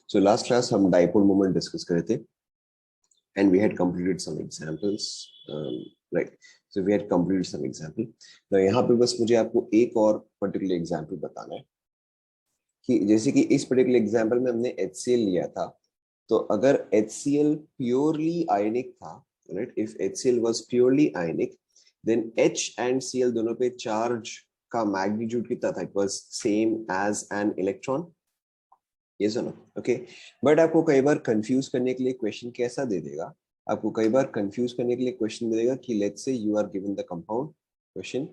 So last class हम dipole moment discuss करे थे and we had completed some examples, right? So we had completed some example. Now यहाँ पे बस मुझे आपको एक और particular example बताना है कि जैसे कि इस particular example में हमने HCl लिया था, तो अगर HCl purely ionic था, right? If HCl was purely ionic, then H and Cl दोनों पे charge का magnitude कितना था? It was same as an electron. Yes or no? Okay. But आपको कई बार कंफ्यूज करने के लिए क्वेश्चन कैसा दे देगा, आपको कई बार कंफ्यूज करने के लिए क्वेश्चन दे देगा कि let's say you are given the compound question,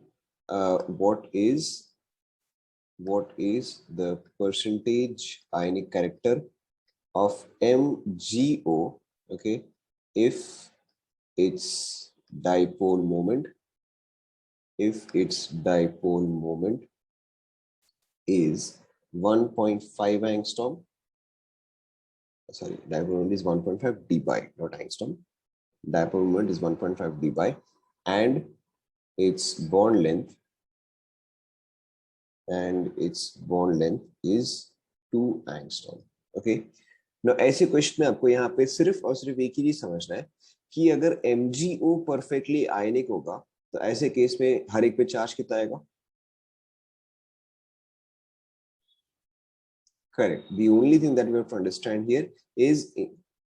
what is the percentage ionic character of MgO, okay, if its dipole moment is 1.5 angstrom. Sorry, dipole moment is 1.5 dBi, not angstrom. Dipole moment is 1.5 dBi and its bond length is 2 angstrom. Okay. Now ऐसे question में आपको यहाँ पे सिर्फ और सिर्फ एक ही चीज समझना है कि अगर MgO परफेक्टली आयनिक होगा तो ऐसे केस में हर एक पे चार्ज कितना आएगा? Correct. The only thing that we have to understand here is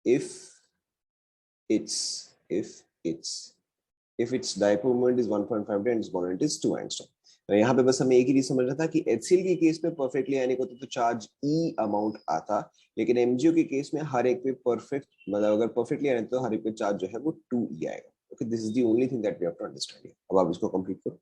if its dipole moment is 1.5 and its bond length is 2 angstrom. यहाँ पे बस हमें एक ही चीज समझना था कि HCl के केस में परफेक्टली आयनिक होता तो चार्ज E अमाउंट आता, लेकिन MgO के केस में हर एक पे परफेक्ट मतलब अगर परफेक्टली आयनिक तो हर एक पे चार्ज जो है वो 2E आएगा. Okay, this is the only thing that we have to understand. अब आप इसको कंप्लीट करो.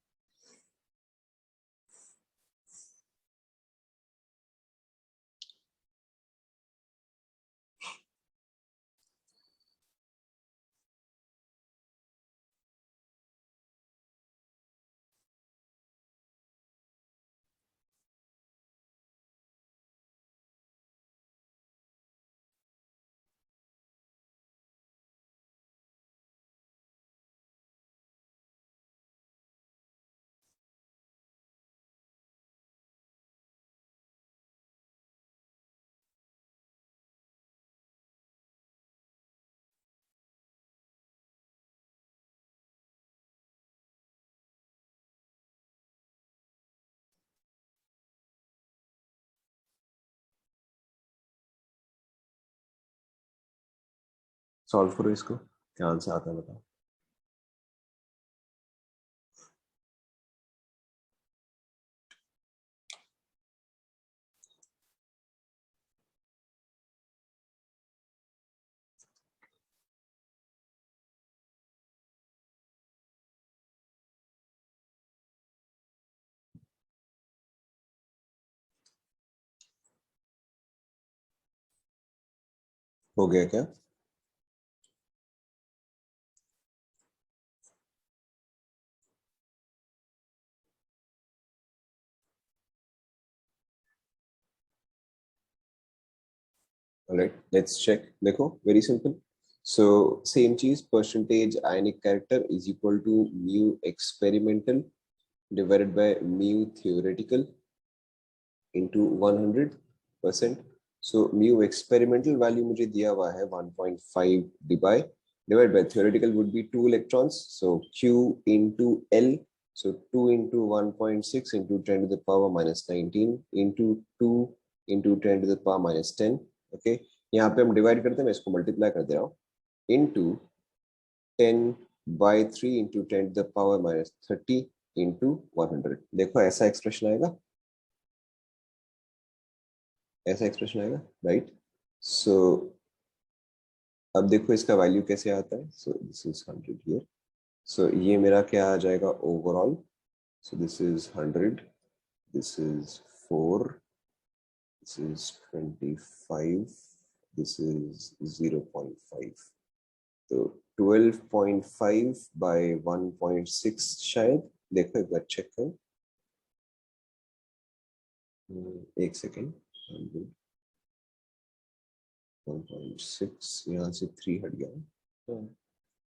सॉल्व करो इसको, क्या आंसर आता है बताओ. हो गया क्या? Alright, let's check. देखो, very simple. So same चीज, percentage ionic character is equal to mu experimental divided by mu theoretical into 100%. So mu experimental value मुझे दिया हुआ है 1.5 dBi divided by theoretical would be 2 electrons. So Q into L. So 2 into 1.6 into 10 to the power minus 19 into 2 into 10 to the power minus 10. Okay. यहाँ पे हम divide करते हैं, मैं इसको मल्टीप्लाई कर दे रहा हूँ into 10 by 3 into 10 to the power minus 30 into 100. देखो ऐसा एक्सप्रेशन आएगा, ऐसा एक्सप्रेशन आएगा, राइट? सो अब देखो इसका वैल्यू कैसे आता है. So this is 100 here. So ये मेरा क्या आ जाएगा overall. So this is 100, this is 4, this is 25, this is 0.5. तो 12.5 बाय 1.6 शायद. देखो एक बार चेक करो, एक सेकेंड. 1.6 यहाँ से 3 हट गया.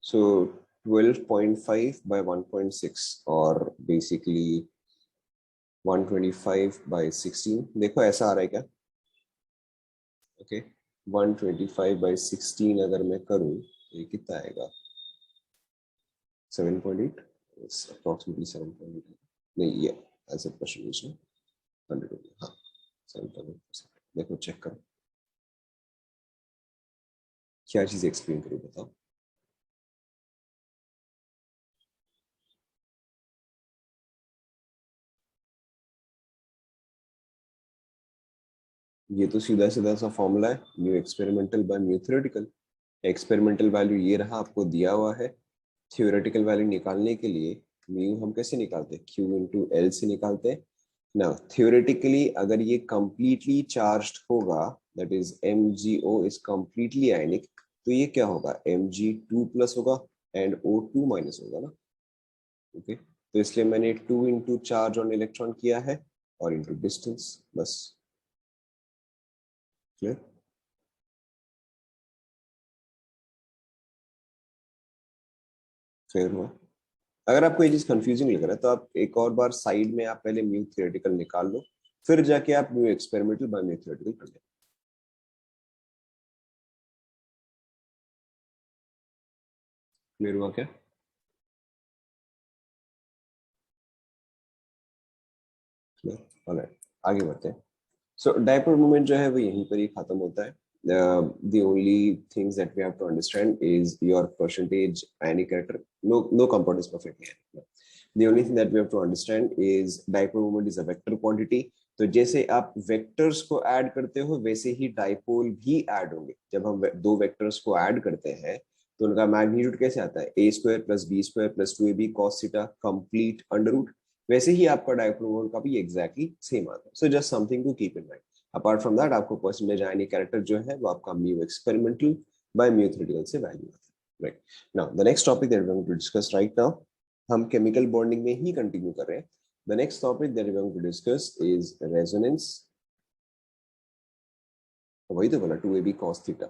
So 12.5 by 1.6 और basically 125 by 16. देखो ऐसा आ रहा है क्या? ओके 125/16 अगर मैं करूं ये कितना आएगा 7.8 approximately 7.8 नहीं ये ऐसे परसेंटेज है 100 हाँ 7.8 देखो चेक करो क्या चीज एक्सप्लेन करूं बताओ ये तो सीधा सीधा सा फॉर्मूला है mu experimental by mu theoretical experimental value ये रहा आपको दिया हुआ है थ्योरेटिकल वैल्यू निकालने के लिए म्यू हम कैसे निकालते हैं क्यू इंटू एल से निकालते हैं ना थ्योरेटिकली अगर ये कंप्लीटली चार्ज्ड होगा that is M G O is completely ionic तो ये क्या होगा एम जी टू प्लस होगा एंड ओ टू माइनस होगा ना ओके तो इसलिए मैंने two into charge on electron किया है और इंटू डिस्टेंस बस क्लियर क्लियर हुआ अगर आपको ये चीज कंफ्यूजिंग लग रहा है तो आप एक और बार साइड में आप पहले म्यू थियोरेटिकल निकाल लो फिर जाके आप mu experimental by mu theoretical कर लें क्लियर हुआ क्या क्लियर ऑलराइट आगे बढ़ते हैं सो डायपोल मोमेंट जो है वो यहीं पर ही खत्म होता है the only things that we have to understand is your percentage ionic character no compound is perfectly ionic the only thing that we have to understand is dipole moment is a vector quantity तो जैसे आप vectors को add करते हो वैसे ही dipole भी add होंगे जब हम दो वेक्टर्स को ऐड करते हैं तो उनका मैग्नीट्यूड कैसे आता है A square plus B square plus two A B cos theta complete under root वैसे ही आपका डाइपोल मोमेंट का भी एग्जैक्टली सेम आता है so just something to keep in mind apart from that आपको परसेंटेज आयनिक कैरेक्टर जो है वो आपका mu experimental by mu theoretical से वैल्यू आता है right now the next topic that we are going to discuss right now हम chemical bonding में ही कंटिन्यू कर रहे हैं the next topic that we are going to discuss is resonance वही तो बोला 2ab cos थीटा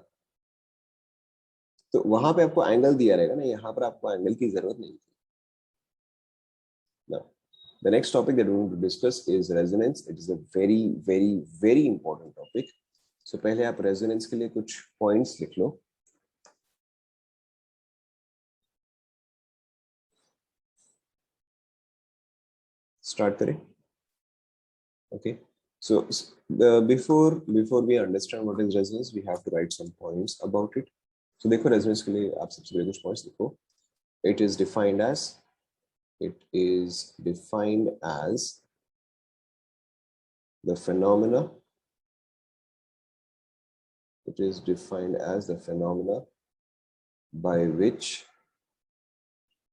तो वहां पे आपको एंगल दिया रहेगा ना यहाँ पर आपको एंगल की जरूरत नहीं है the next topic that we're going to discuss is resonance it is a very important topic so पहले आप resonance के लिए कुछ points लिख लो start करें okay so before we understand what is resonance we have to write some points about it so देखो resonance के लिए आप सबसे पहले कुछ points लिखो it is defined as the phenomena it is defined as the phenomena by which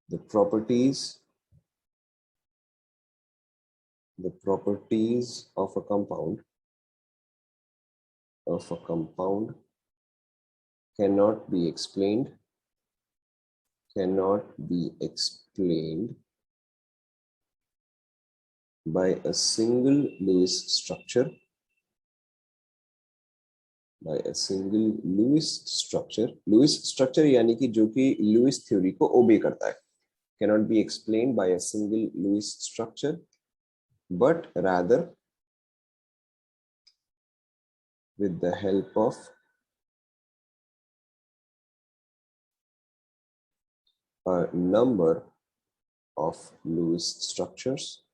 the properties of a compound cannot be explained by a single Lewis structure Lewis structure यानी कि जो कि Lewis theory को ओबे करता है cannot be explained by a single Lewis structure but rather with the help of a number of Lewis structures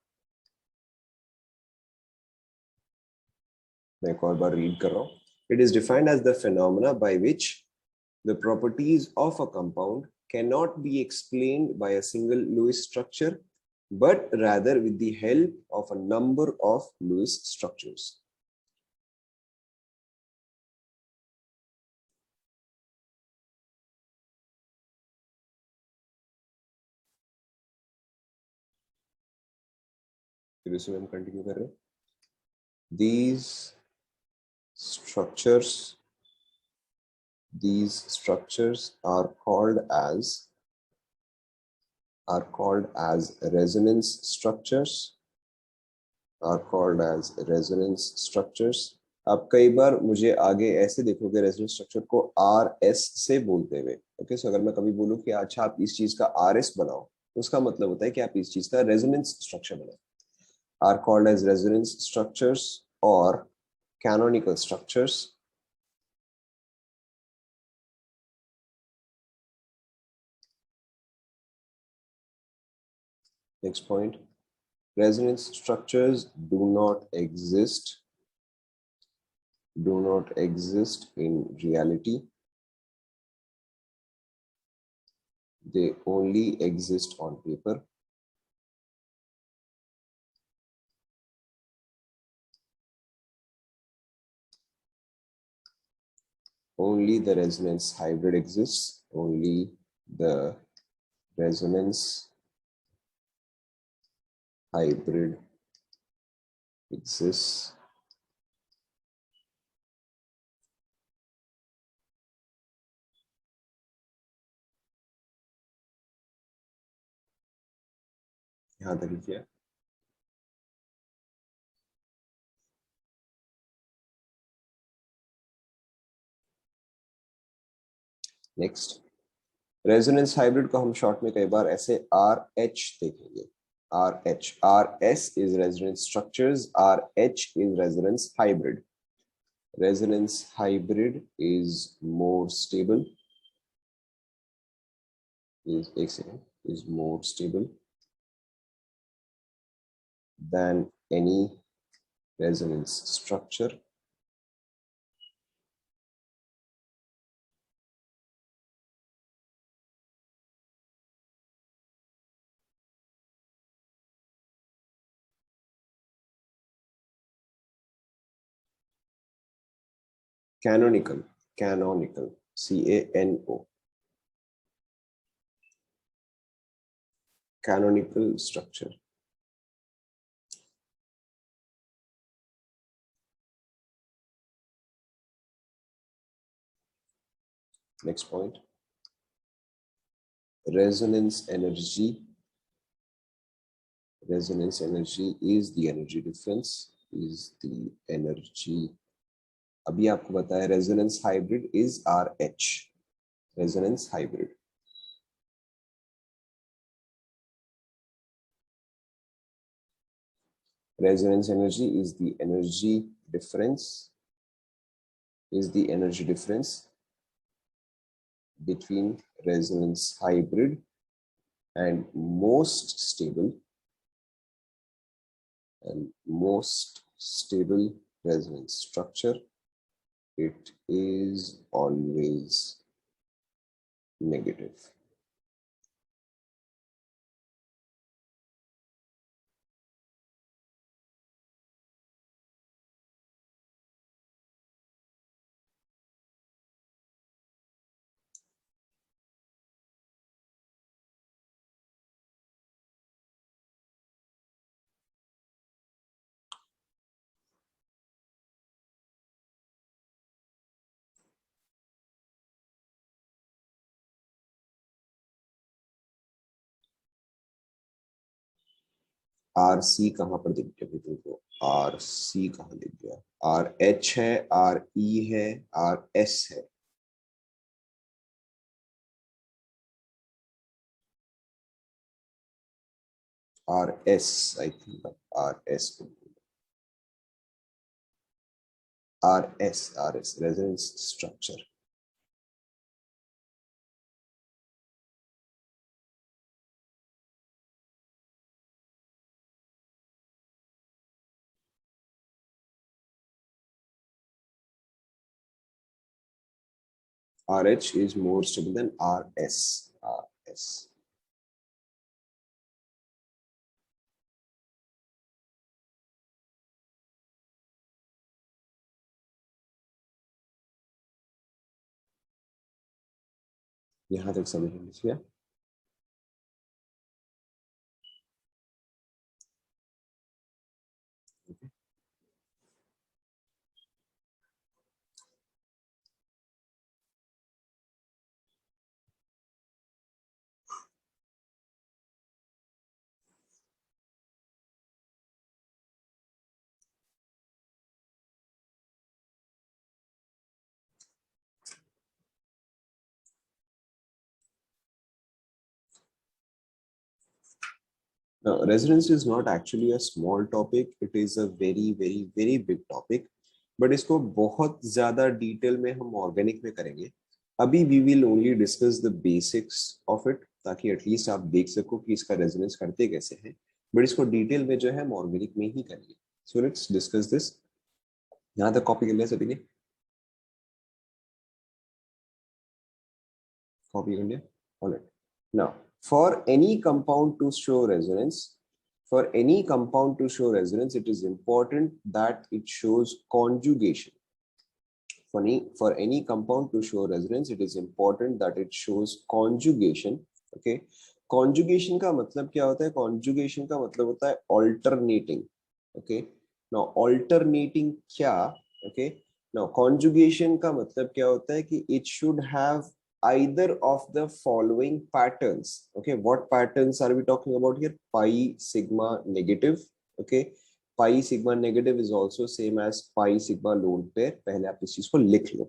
मैं एक और बार रीड कर रहा हूँ it is defined as the phenomena by which the properties of a compound cannot be explained by a single Lewis structure but rather with the help of a number of Lewis structures फिर इसमें हम continue कर रहे हैं these structures are called as resonance structures आप कई बार मुझे आगे ऐसे देखोगे रेजोनेंस स्ट्रक्चर को आर एस से बोलते हुए ओके सो अगर मैं कभी बोलूं कि अच्छा आप इस चीज का आर एस बनाओ उसका मतलब होता है कि आप इस चीज का रेजोनेंस स्ट्रक्चर बनाओ are called as resonance structures or canonical structures Next point, resonance structures do not exist in reality. They only exist on paper. Only the resonance hybrid exists. Only the resonance hybrid exists. यहाँ तक लिखिए. Next, resonance hybrid को हम short में कई बार ऐसे RH देखेंगे. RH, RS is resonance structures, RH is resonance hybrid. Resonance hybrid is more stable. Is more stable than any resonance structure. Canonical, CANO, canonical structure. Next point, resonance energy. Resonance energy is the energy difference, अभी आपको बताया resonance hybrid is RH, resonance hybrid. Resonance energy is the energy difference, between resonance hybrid and most stable resonance structure. It is always negative. RC कहाँ पर दिख गया तुमको? RC कहाँ दिख गया? RH है, RE है, RS है. RS, I think RS. RS, resonance structure. RH is more stable than RS. यहाँ तक समझ लीजिए. Now, resonance is not actually a small topic. It is a very, very, very big topic. But इसको बहुत ज़्यादा detail में हम organic में करेंगे. अभी we will only discuss the basics of it. ताकि एटलीस्ट आप देख सको कि इसका रेजोनेंस करते कैसे हैं, बट इसको डिटेल में जो है हम ऑर्गेनिक में ही करेंगे। So let's discuss this. यहाँ तक कॉपी कर लिया सभी ने? कॉपी कर लिया? Alright. Now for any compound to show resonance, for any compound to show resonance, it is important that it shows conjugation. For any compound to show resonance, it is important that it shows conjugation. Okay, conjugation का मतलब क्या होता है? conjugation का मतलब होता है alternating. Okay, now alternating क्या? Okay, now conjugation का मतलब क्या होता है कि it should have either of the following patterns. Okay, what patterns are we talking about here? Pi, sigma, negative. Okay, pi sigma negative is also same as pi sigma lone pair. पहले आप इस चीज को लिख लो,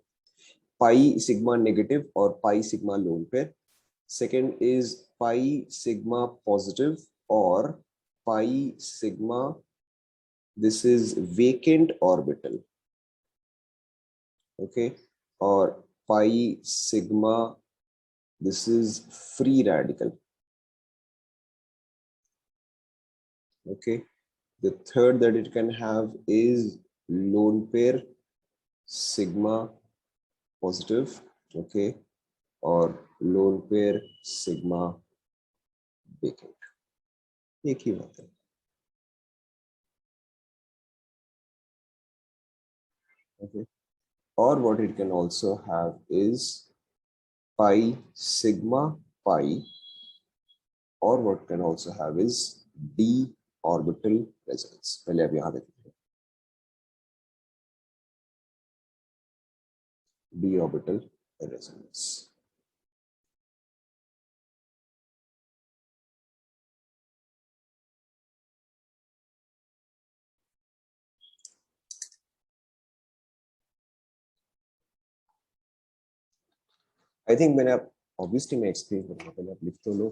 पाई sigma negative और pi sigma lone pair. Second is pi sigma positive और pi sigma, this is vacant orbital. Okay, और pi sigma, this is free radical. Okay, the third that it can have is lone pair sigma positive, okay, और lone pair sigma vacant। एक ही बात है। Okay, or what it can also have is pi sigma pi, or what can also have is d orbital resonance। पहले अब यहाँ देखते हैं d orbital resonance। I think मैंने आप ऑब्वियसली मैं एक्सप्लेन करूंगा, पहले आप लिख तो लो।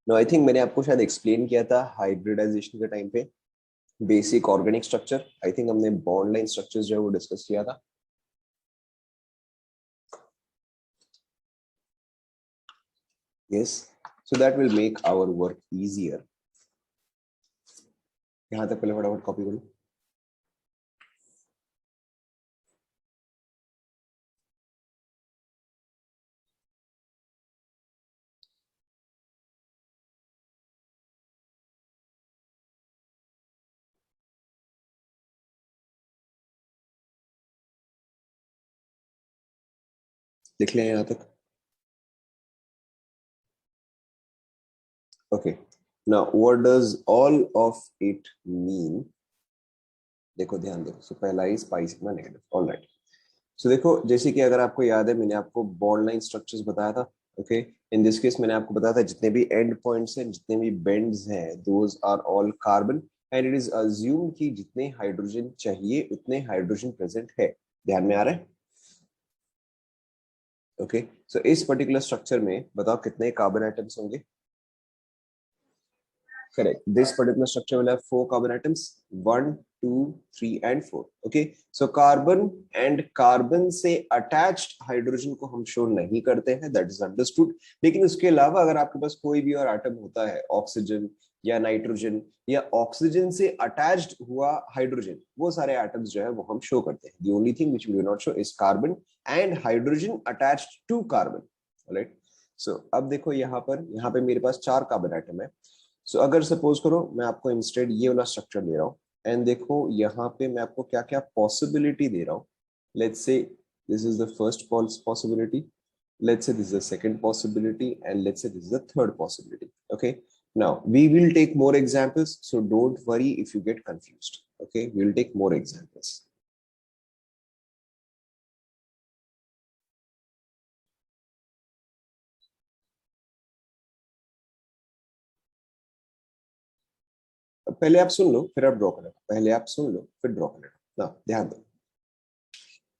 नो, आई थिंक मैंने आपको शायद एक्सप्लेन किया था हाइब्रिडाइजेशन के टाइम पे basic organic structure. I think हमने बॉन्ड लाइन स्ट्रक्चर्स जो है वो डिस्कस किया था। Yes, so that will make our work easier. यहां तक पहले फटाफट कॉपी करो। लिख लें यहां तक? Okay, now what does all of it mean? देखो ध्यान दो। सो पहला is pi sigma negative. Alright, so देखो जैसे कि अगर आपको याद है मैंने आपको बॉन्ड लाइन स्ट्रक्चर्स बताया था। ओके, इन दिस केस मैंने आपको बताया था जितने भी एंड पॉइंट्स हैं, जितने भी बेंड्स हैं, those are all carbon and it is assumed कि जितने हाइड्रोजन चाहिए उतने हाइड्रोजन प्रेजेंट है। ध्यान में आ रहा है? ओके, सो इस पर्टिकुलर स्ट्रक्चर में बताओ कितने कार्बन एटम्स होंगे? Correct. This particular structure will have 4 carbon atoms. 1, 2, 3 and 4. Okay. So carbon and carbon से attached hydrogen को हम show नहीं करते हैं, that is understood. लेकिन उसके अलावा अगर आपके पास कोई भी और atom होता है, ऑक्सीजन या नाइट्रोजन या ऑक्सीजन से अटैच्ड हुआ हाइड्रोजन, वो सारे एटम्स जो है वो हम शो करते हैं। The only thing which we do not show is carbon and hydrogen attached to carbon. Alright. So अब देखो यहाँ पे मेरे पास 4 कार्बन एटम है। सो अगर सपोज करो मैं आपको इंस्टेड ये वाला स्ट्रक्चर दे रहा हूँ एंड देखो यहाँ पे मैं आपको क्या क्या पॉसिबिलिटी दे रहा हूँ। Let's say this is the first possibility, let's say this is the second possibility, and let's say this is the third possibility. Okay, now we will take more examples, so don't worry if you get confused. Okay, we will take more examples. पहले आप सुन लो फिर आप draw करना, पहले आप सुन लो फिर draw करना ना, ध्यान दो।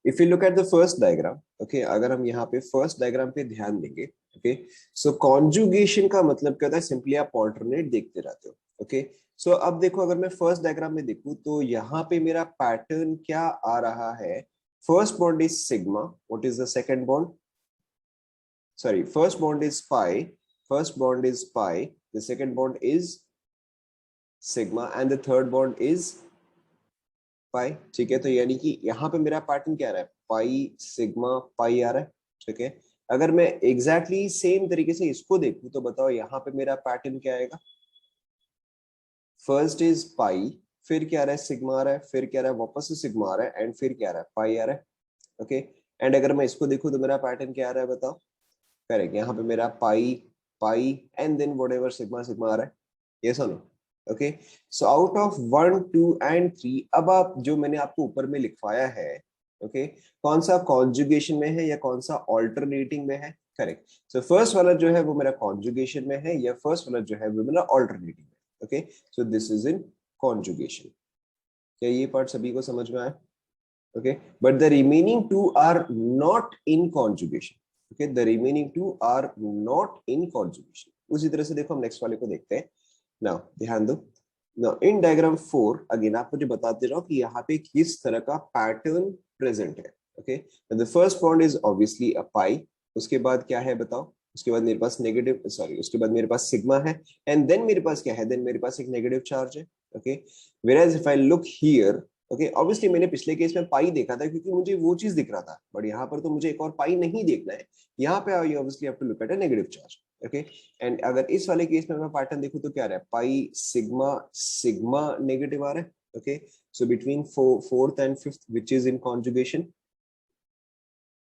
If you look at the first diagram, okay, अगर हम यहाँ पे फर्स्ट डायग्राम पे ध्यान देंगे, ओके, सो कॉन्जुगेशन का मतलब क्या होता है? सिंपली आप ऑल्टरनेट देखते रहते हो। ओके, सो अब देखो अगर मैं फर्स्ट डायग्राम में देखूं तो यहाँ पे मेरा पैटर्न क्या आ रहा है? First bond is sigma. What is the second bond? Sorry, first bond is pi. First bond is pi. The second bond is sigma, and the third bond is pi. ठीक है, तो यानी कि यहाँ पे मेरा पैटर्न क्या आ रहा है? पाई सिग्मा पाई आ रहा है. ठीक है, अगर मैं एग्जैक्टली सेम तरीके से इसको देखूं तो बताओ यहाँ पे मेरा पैटर्न क्या आएगा? फर्स्ट इज पाई, फिर क्या आ रहा है? सिग्मा आ रहा है, फिर क्या आ रहा है? वापस से सिग्मा आ रहा है, एंड फिर क्या आ रहा है? पाई आ रहा है. ओके, एंड अगर मैं इसको देखूं तो मेरा पैटर्न क्या आ रहा है बताओ? करेक्ट, यहाँ पे मेरा pi pi and then whatever sigma sigma आ रहा है. ये सुनो. Okay, so out of 1 2 and 3, अब आप जो मैंने आपको ऊपर में लिखवाया है, ओके, कौन सा कॉन्जुगेशन में है या कौन सा ऑल्टरनेटिंग में है? करेक्ट, सो फर्स्ट वाला जो है वो मेरा कॉन्जुगेशन में है, या फर्स्ट वाला जो है वो मेरा ऑल्टरनेटिंग में. Okay, so this is in conjugation. क्या ये पार्ट सभी को समझ में आया? okay, but the remaining two are not in conjugation. okay, the remaining two are not in conjugation. उसी तरह से देखो हम नेक्स्ट वाले को देखते हैं. now ध्यान दो. now in diagram 4 again आप मुझे बताते रहो कि यहाँ पे किस तरह का पैटर्न प्रेजेंट है. okay, the first bond is obviously a pi. उसके बाद क्या है बताओ? उसके बाद मेरे पास नेगेटिव, सॉरी, उसके बाद मेरे पास सिग्मा है, एंड देन मेरे पास क्या है? देन मेरे पास एक नेगेटिव चार्ज है. Okay, whereas if I look here, okay, obviously मैंने पिछले केस में पाई देखा था क्योंकि मुझे वो चीज दिख रहा था, बट यहाँ पर तो मुझे एक और पाई नहीं देखना है. यहाँ पे I obviously have to look at a negative charge. Okay, and अगर इस वाले केस में मैं पैटर्न देखूं तो क्या रहा है? पाई सिग्मा सिग्मा नेगेटिव आ रहा है. Okay, so between fourth and fifth which is in conjugation,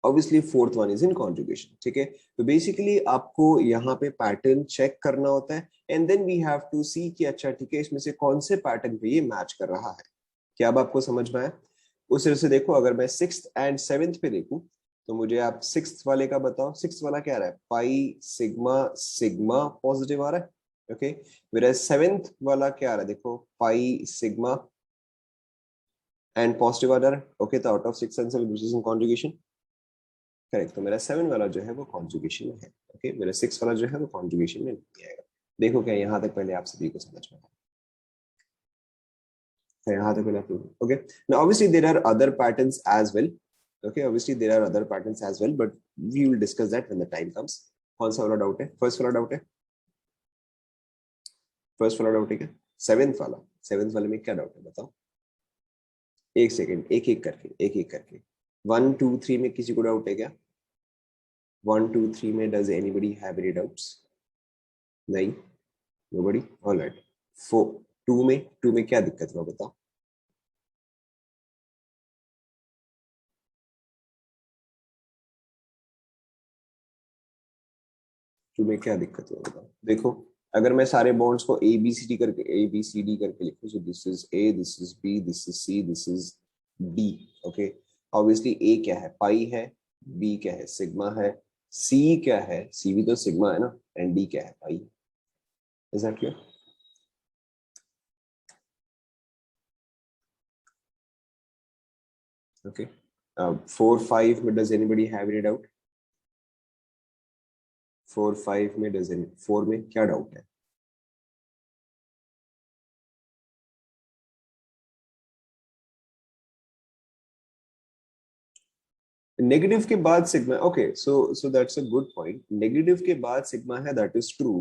obviously fourth one is in conjugation. ठीक है, तो बेसिकली आपको यहाँ पे पैटर्न चेक करना होता है, and then we have to see कि अच्छा ठीक है इसमें से कौन से पैटर्न पे ये मैच कर रहा है. क्या अब आपको समझ में आया? उस तरह से देखो, अगर मैं 6th एंड 7th पे देखूं तो मुझे आप 6th वाले का बताओ. 6th वाला क्या आ रहा है? पाई सिग्मा सिग्मा पॉजिटिव आ रहा है. ओके, मेरा 7th वाला क्या आ रहा है? देखो, पाई सिग्मा एंड पॉजिटिव आ रहा है. ओके, तो out of 6 and 7 which is in conjugation. Correct, तो मेरा 7 वाला जो है वो कॉन्जुगेशन में है. ओके, मेरा 6 वाला जो है वो कॉन्जुगेशन में नहीं आएगा. देखो क्या यहाँ तक पहले आप सभी को समझ में आया? Okay, now obviously there are other patterns as well. Okay, obviously there are other patterns as well, but we will discuss that when the time comes. कौन सा वाला डाउट है? फर्स्ट वाला डाउट है? फर्स्ट वाला डाउट है क्या? Seventh वाले में क्या डाउट है बताओ? एक सेकेंड, एक एक करके 1 2 3 में किसी को डाउट है क्या? 1 2 3 में does anybody have any doubts? नहीं, नोबडी. ऑलराइट, 4 2 में क्या दिक्कत हुआ बताओ? तुम्हें क्या दिक्कत है बताओ? देखो, अगर मैं सारे बॉन्ड्स को ए बी सी डी करके लिखूं, so this is A, this is B, this is C, this is D. Okay, obviously A क्या है? पाई है. बी क्या है? सिग्मा है. सी क्या है? सी भी तो सिग्मा है ना. एंड डी क्या है? Pi. Is that clear? Okay, 4 5 में does anybody have any doubt? 4 5 में डज एनी 4 में क्या डाउट है? नेगेटिव के बाद sigma. Okay, so that's a good point. Negative के बाद सिग्मा है, that is true.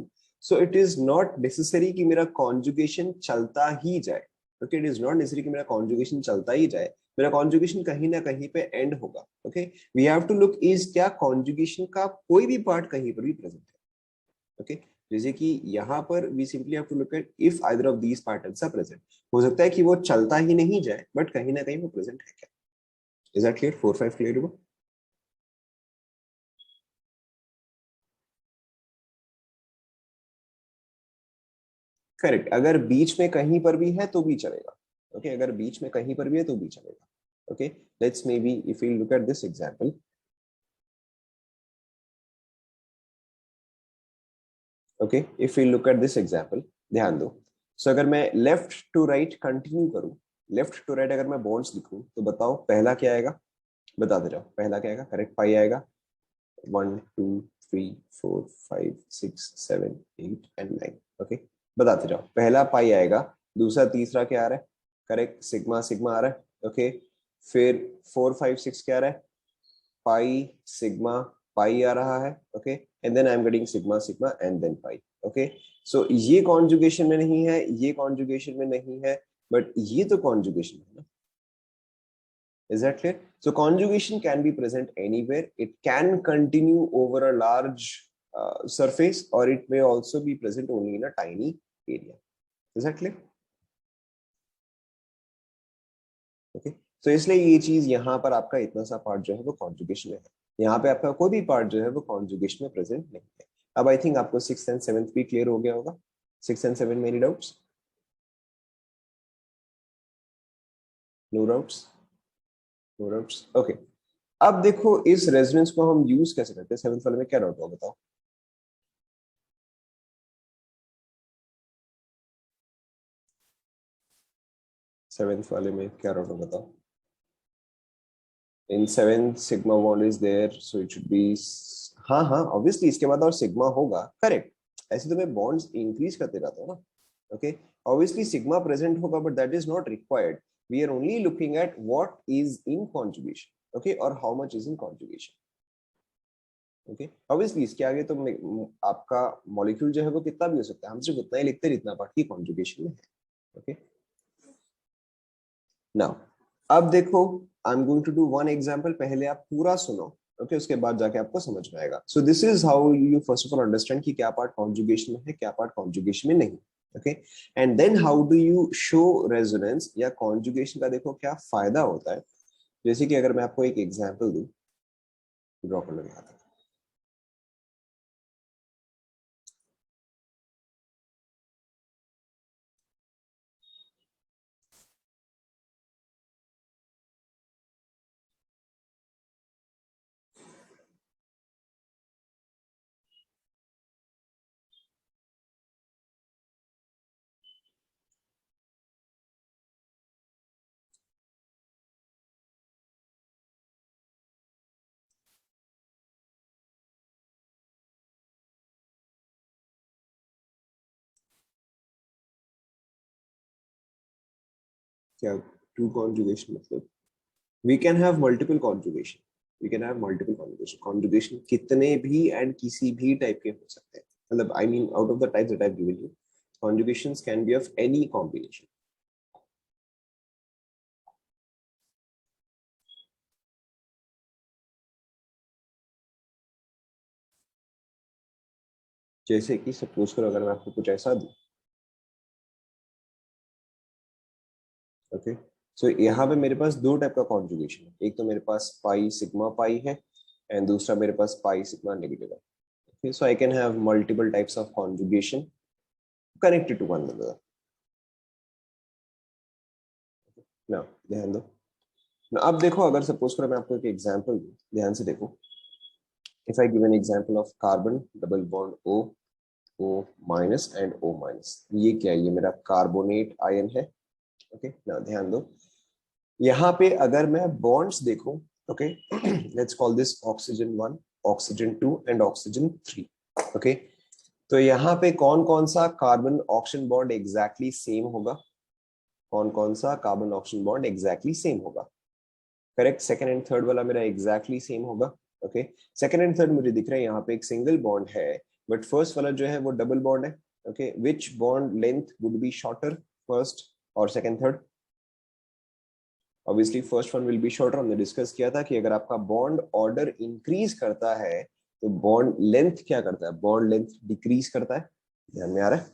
So it is not necessary कि मेरा कॉन्जुगेशन चलता ही जाए. Okay, it is not necessary कि मेरा कॉन्जुगेशन चलता ही जाए. मेरा कॉन्जुगेशन कहीं ना कहीं पे एंड होगा. Okay, we have to look is क्या कॉन्जुगेशन का कोई भी पार्ट कहीं पर भी प्रेजेंट है. ओके, जैसे कि यहाँ पर we simply have to look at if either of these patterns are present. हो सकता है कि वो चलता ही नहीं जाए, बट कहीं ना कहीं वो प्रेजेंट है क्या? Is that clear? 4 5 क्लियर हुआ? करेक्ट, अगर बीच में कहीं पर भी है तो भी चलेगा. ओके, अगर बीच में कहीं पर भी है तो भी चलेगा. Okay, let's may be if you look at this example. Okay, if you look at this example, ध्यान दो. सो अगर मैं लेफ्ट टू राइट कंटिन्यू करूं, लेफ्ट टू राइट अगर मैं बॉन्ड्स लिखूं तो बताओ पहला क्या आएगा? बताते जाओ, पहला क्या आएगा? करेक्ट, पाई आएगा. 1 2 3 4 5 6 7 8 एंड 9. ओके, बताते जाओ, पहला पाई आएगा. दूसरा तीसरा क्या आ रहा है? करेक्ट, सिग्मा सिग्मा आ रहा है. ओके, फिर 4 5 6 क्या आ रहा है, पाई सिग्मा पाई आ रहा है, okay, and then I am getting sigma sigma and then pi, okay. So ये कॉन्जुगेशन में नहीं है, ये कॉन्जुगेशन में नहीं है, बट ये तो कॉन्जुगेशन है ना। Is that clear? So conjugation can be present anywhere. It can continue over a large surface, or it may also be present only in a tiny area. Is that clear? Okay. So इसलिए ये चीज यहाँ पर आपका इतना सा part जो है वो कॉन्जुगेशन में है, यहाँ पे आपका कोई भी पार्ट जो है वो कॉन्जुगेशन में प्रेजेंट नहीं है। अब आई थिंक आपको 6th and 7th भी क्लियर हो गया होगा। 6 and 7 many doubts? No doubts? No doubts, okay. अब देखो इस रेजोनेंस को हम यूज कैसे करते हैं, 7th वाले में क्या डाउट होगा बताओ? 7th वाले में क्या डाउट होगा बताओ? In 7th sigma bond is there, so it should be, हाँ हाँ ऑब्वियसली इसके बाद और सिग्मा होगा, करेक्ट। ऐसे तो मैं बॉन्ड्स इंक्रीज करते रहता हूँ ना, ओके। ऑब्वियसली सिग्मा प्रेजेंट होगा, but that is not required. We are only looking at what is in conjugation, okay, और how much is in conjugation, okay. Obviously इसके आगे तो आपका मॉलिक्यूल जो है वो कितना भी हो सकता है, हम सिर्फ उतना ही लिखते हैं जितना पार्ट की कॉन्जुगेशन में है, ओके। नाउ अब देखो I am going to do one example, पहले आप पूरा सुनो, ओके, उसके बाद जाके आपको समझ में आएगा। सो this is how you first of all understand कि क्या पार्ट कॉन्जुगेशन में है, क्या पार्ट कॉन्जुगेशन में नहीं, okay. And then how do you show resonance या कॉन्जुगेशन का देखो क्या फायदा होता है। जैसे कि अगर मैं आपको एक एग्जांपल दूं, ड्रॉ कर लो यहाँ तक। क्या टू कॉन्जुगेशन मतलब, we can have multiple conjugation, we can have multiple conjugation. Conjugation कितने भी एंड किसी भी टाइप के हो सकते हैं, मतलब I mean out of the types that I have given you, conjugations can be of any combination. जैसे कि सपोज करो अगर मैं आपको कुछ ऐसा दूं, ओके, सो यहाँ पे मेरे पास दो टाइप का कॉन्जुगेशन है, एक तो मेरे पास पाई सिग्मा पाई है एंड दूसरा मेरे पास पाई सिग्मा नेगेटिव है, okay. So I can have multiple types of conjugation connected to one another. ना ध्यान दो ना, अब देखो अगर सपोज करो मैं आपको एक एग्जांपल दूं, ध्यान से देखो। If I give an example of carbon double bond O minus and O minus, ये क्या है, ये मेरा कार्बोनेट आयन है, ओके ना, ध्यान दो। यहाँ पे अगर मैं बॉन्ड्स देखूं, okay, let's call this oxygen 1, oxygen 2 and oxygen 3, okay. तो यहाँ पे कौन कौन सा carbon oxygen bond exactly same होगा, कौन कौन सा carbon oxygen bond exactly same होगा, करेक्ट। सेकंड एंड थर्ड वाला मेरा एग्जैक्टली सेम होगा, ओके। सेकंड एंड थर्ड मुझे दिख रहा है यहाँ पे एक सिंगल बॉन्ड है, बट फर्स्ट वाला जो है वो डबल बॉन्ड है, okay. Which bond length would be shorter, first और second third? Obviously first one will be shorter. हमने डिस्कस किया था कि अगर आपका बॉन्ड ऑर्डर इंक्रीज करता है तो बॉन्ड लेंथ क्या करता है, बॉन्ड लेंथ डिक्रीज करता है, ध्यान में आ रहा है,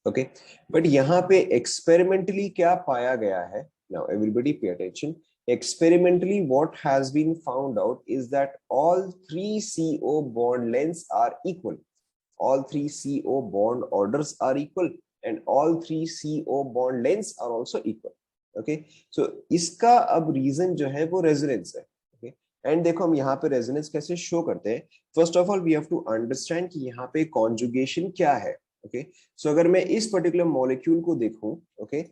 ओके। बट यहाँ पे एक्सपेरिमेंटली क्या पाया गया है, now everybody pay attention, experimentally what has been found out is that all three CO bond lengths are equal, all three CO bond orders are equal and all three CO bond lengths are also equal, okay। so इसका अब reason जो है वो resonance है, okay। And देखो हम यहाँ पे रेजोनेंस कैसे शो करते हैं, first of all we have to understand कि यहाँ पे कॉन्जुगेशन क्या है, ओके। सो अगर मैं इस पर्टिकुलर मॉलिक्यूल को देखूं, ओके,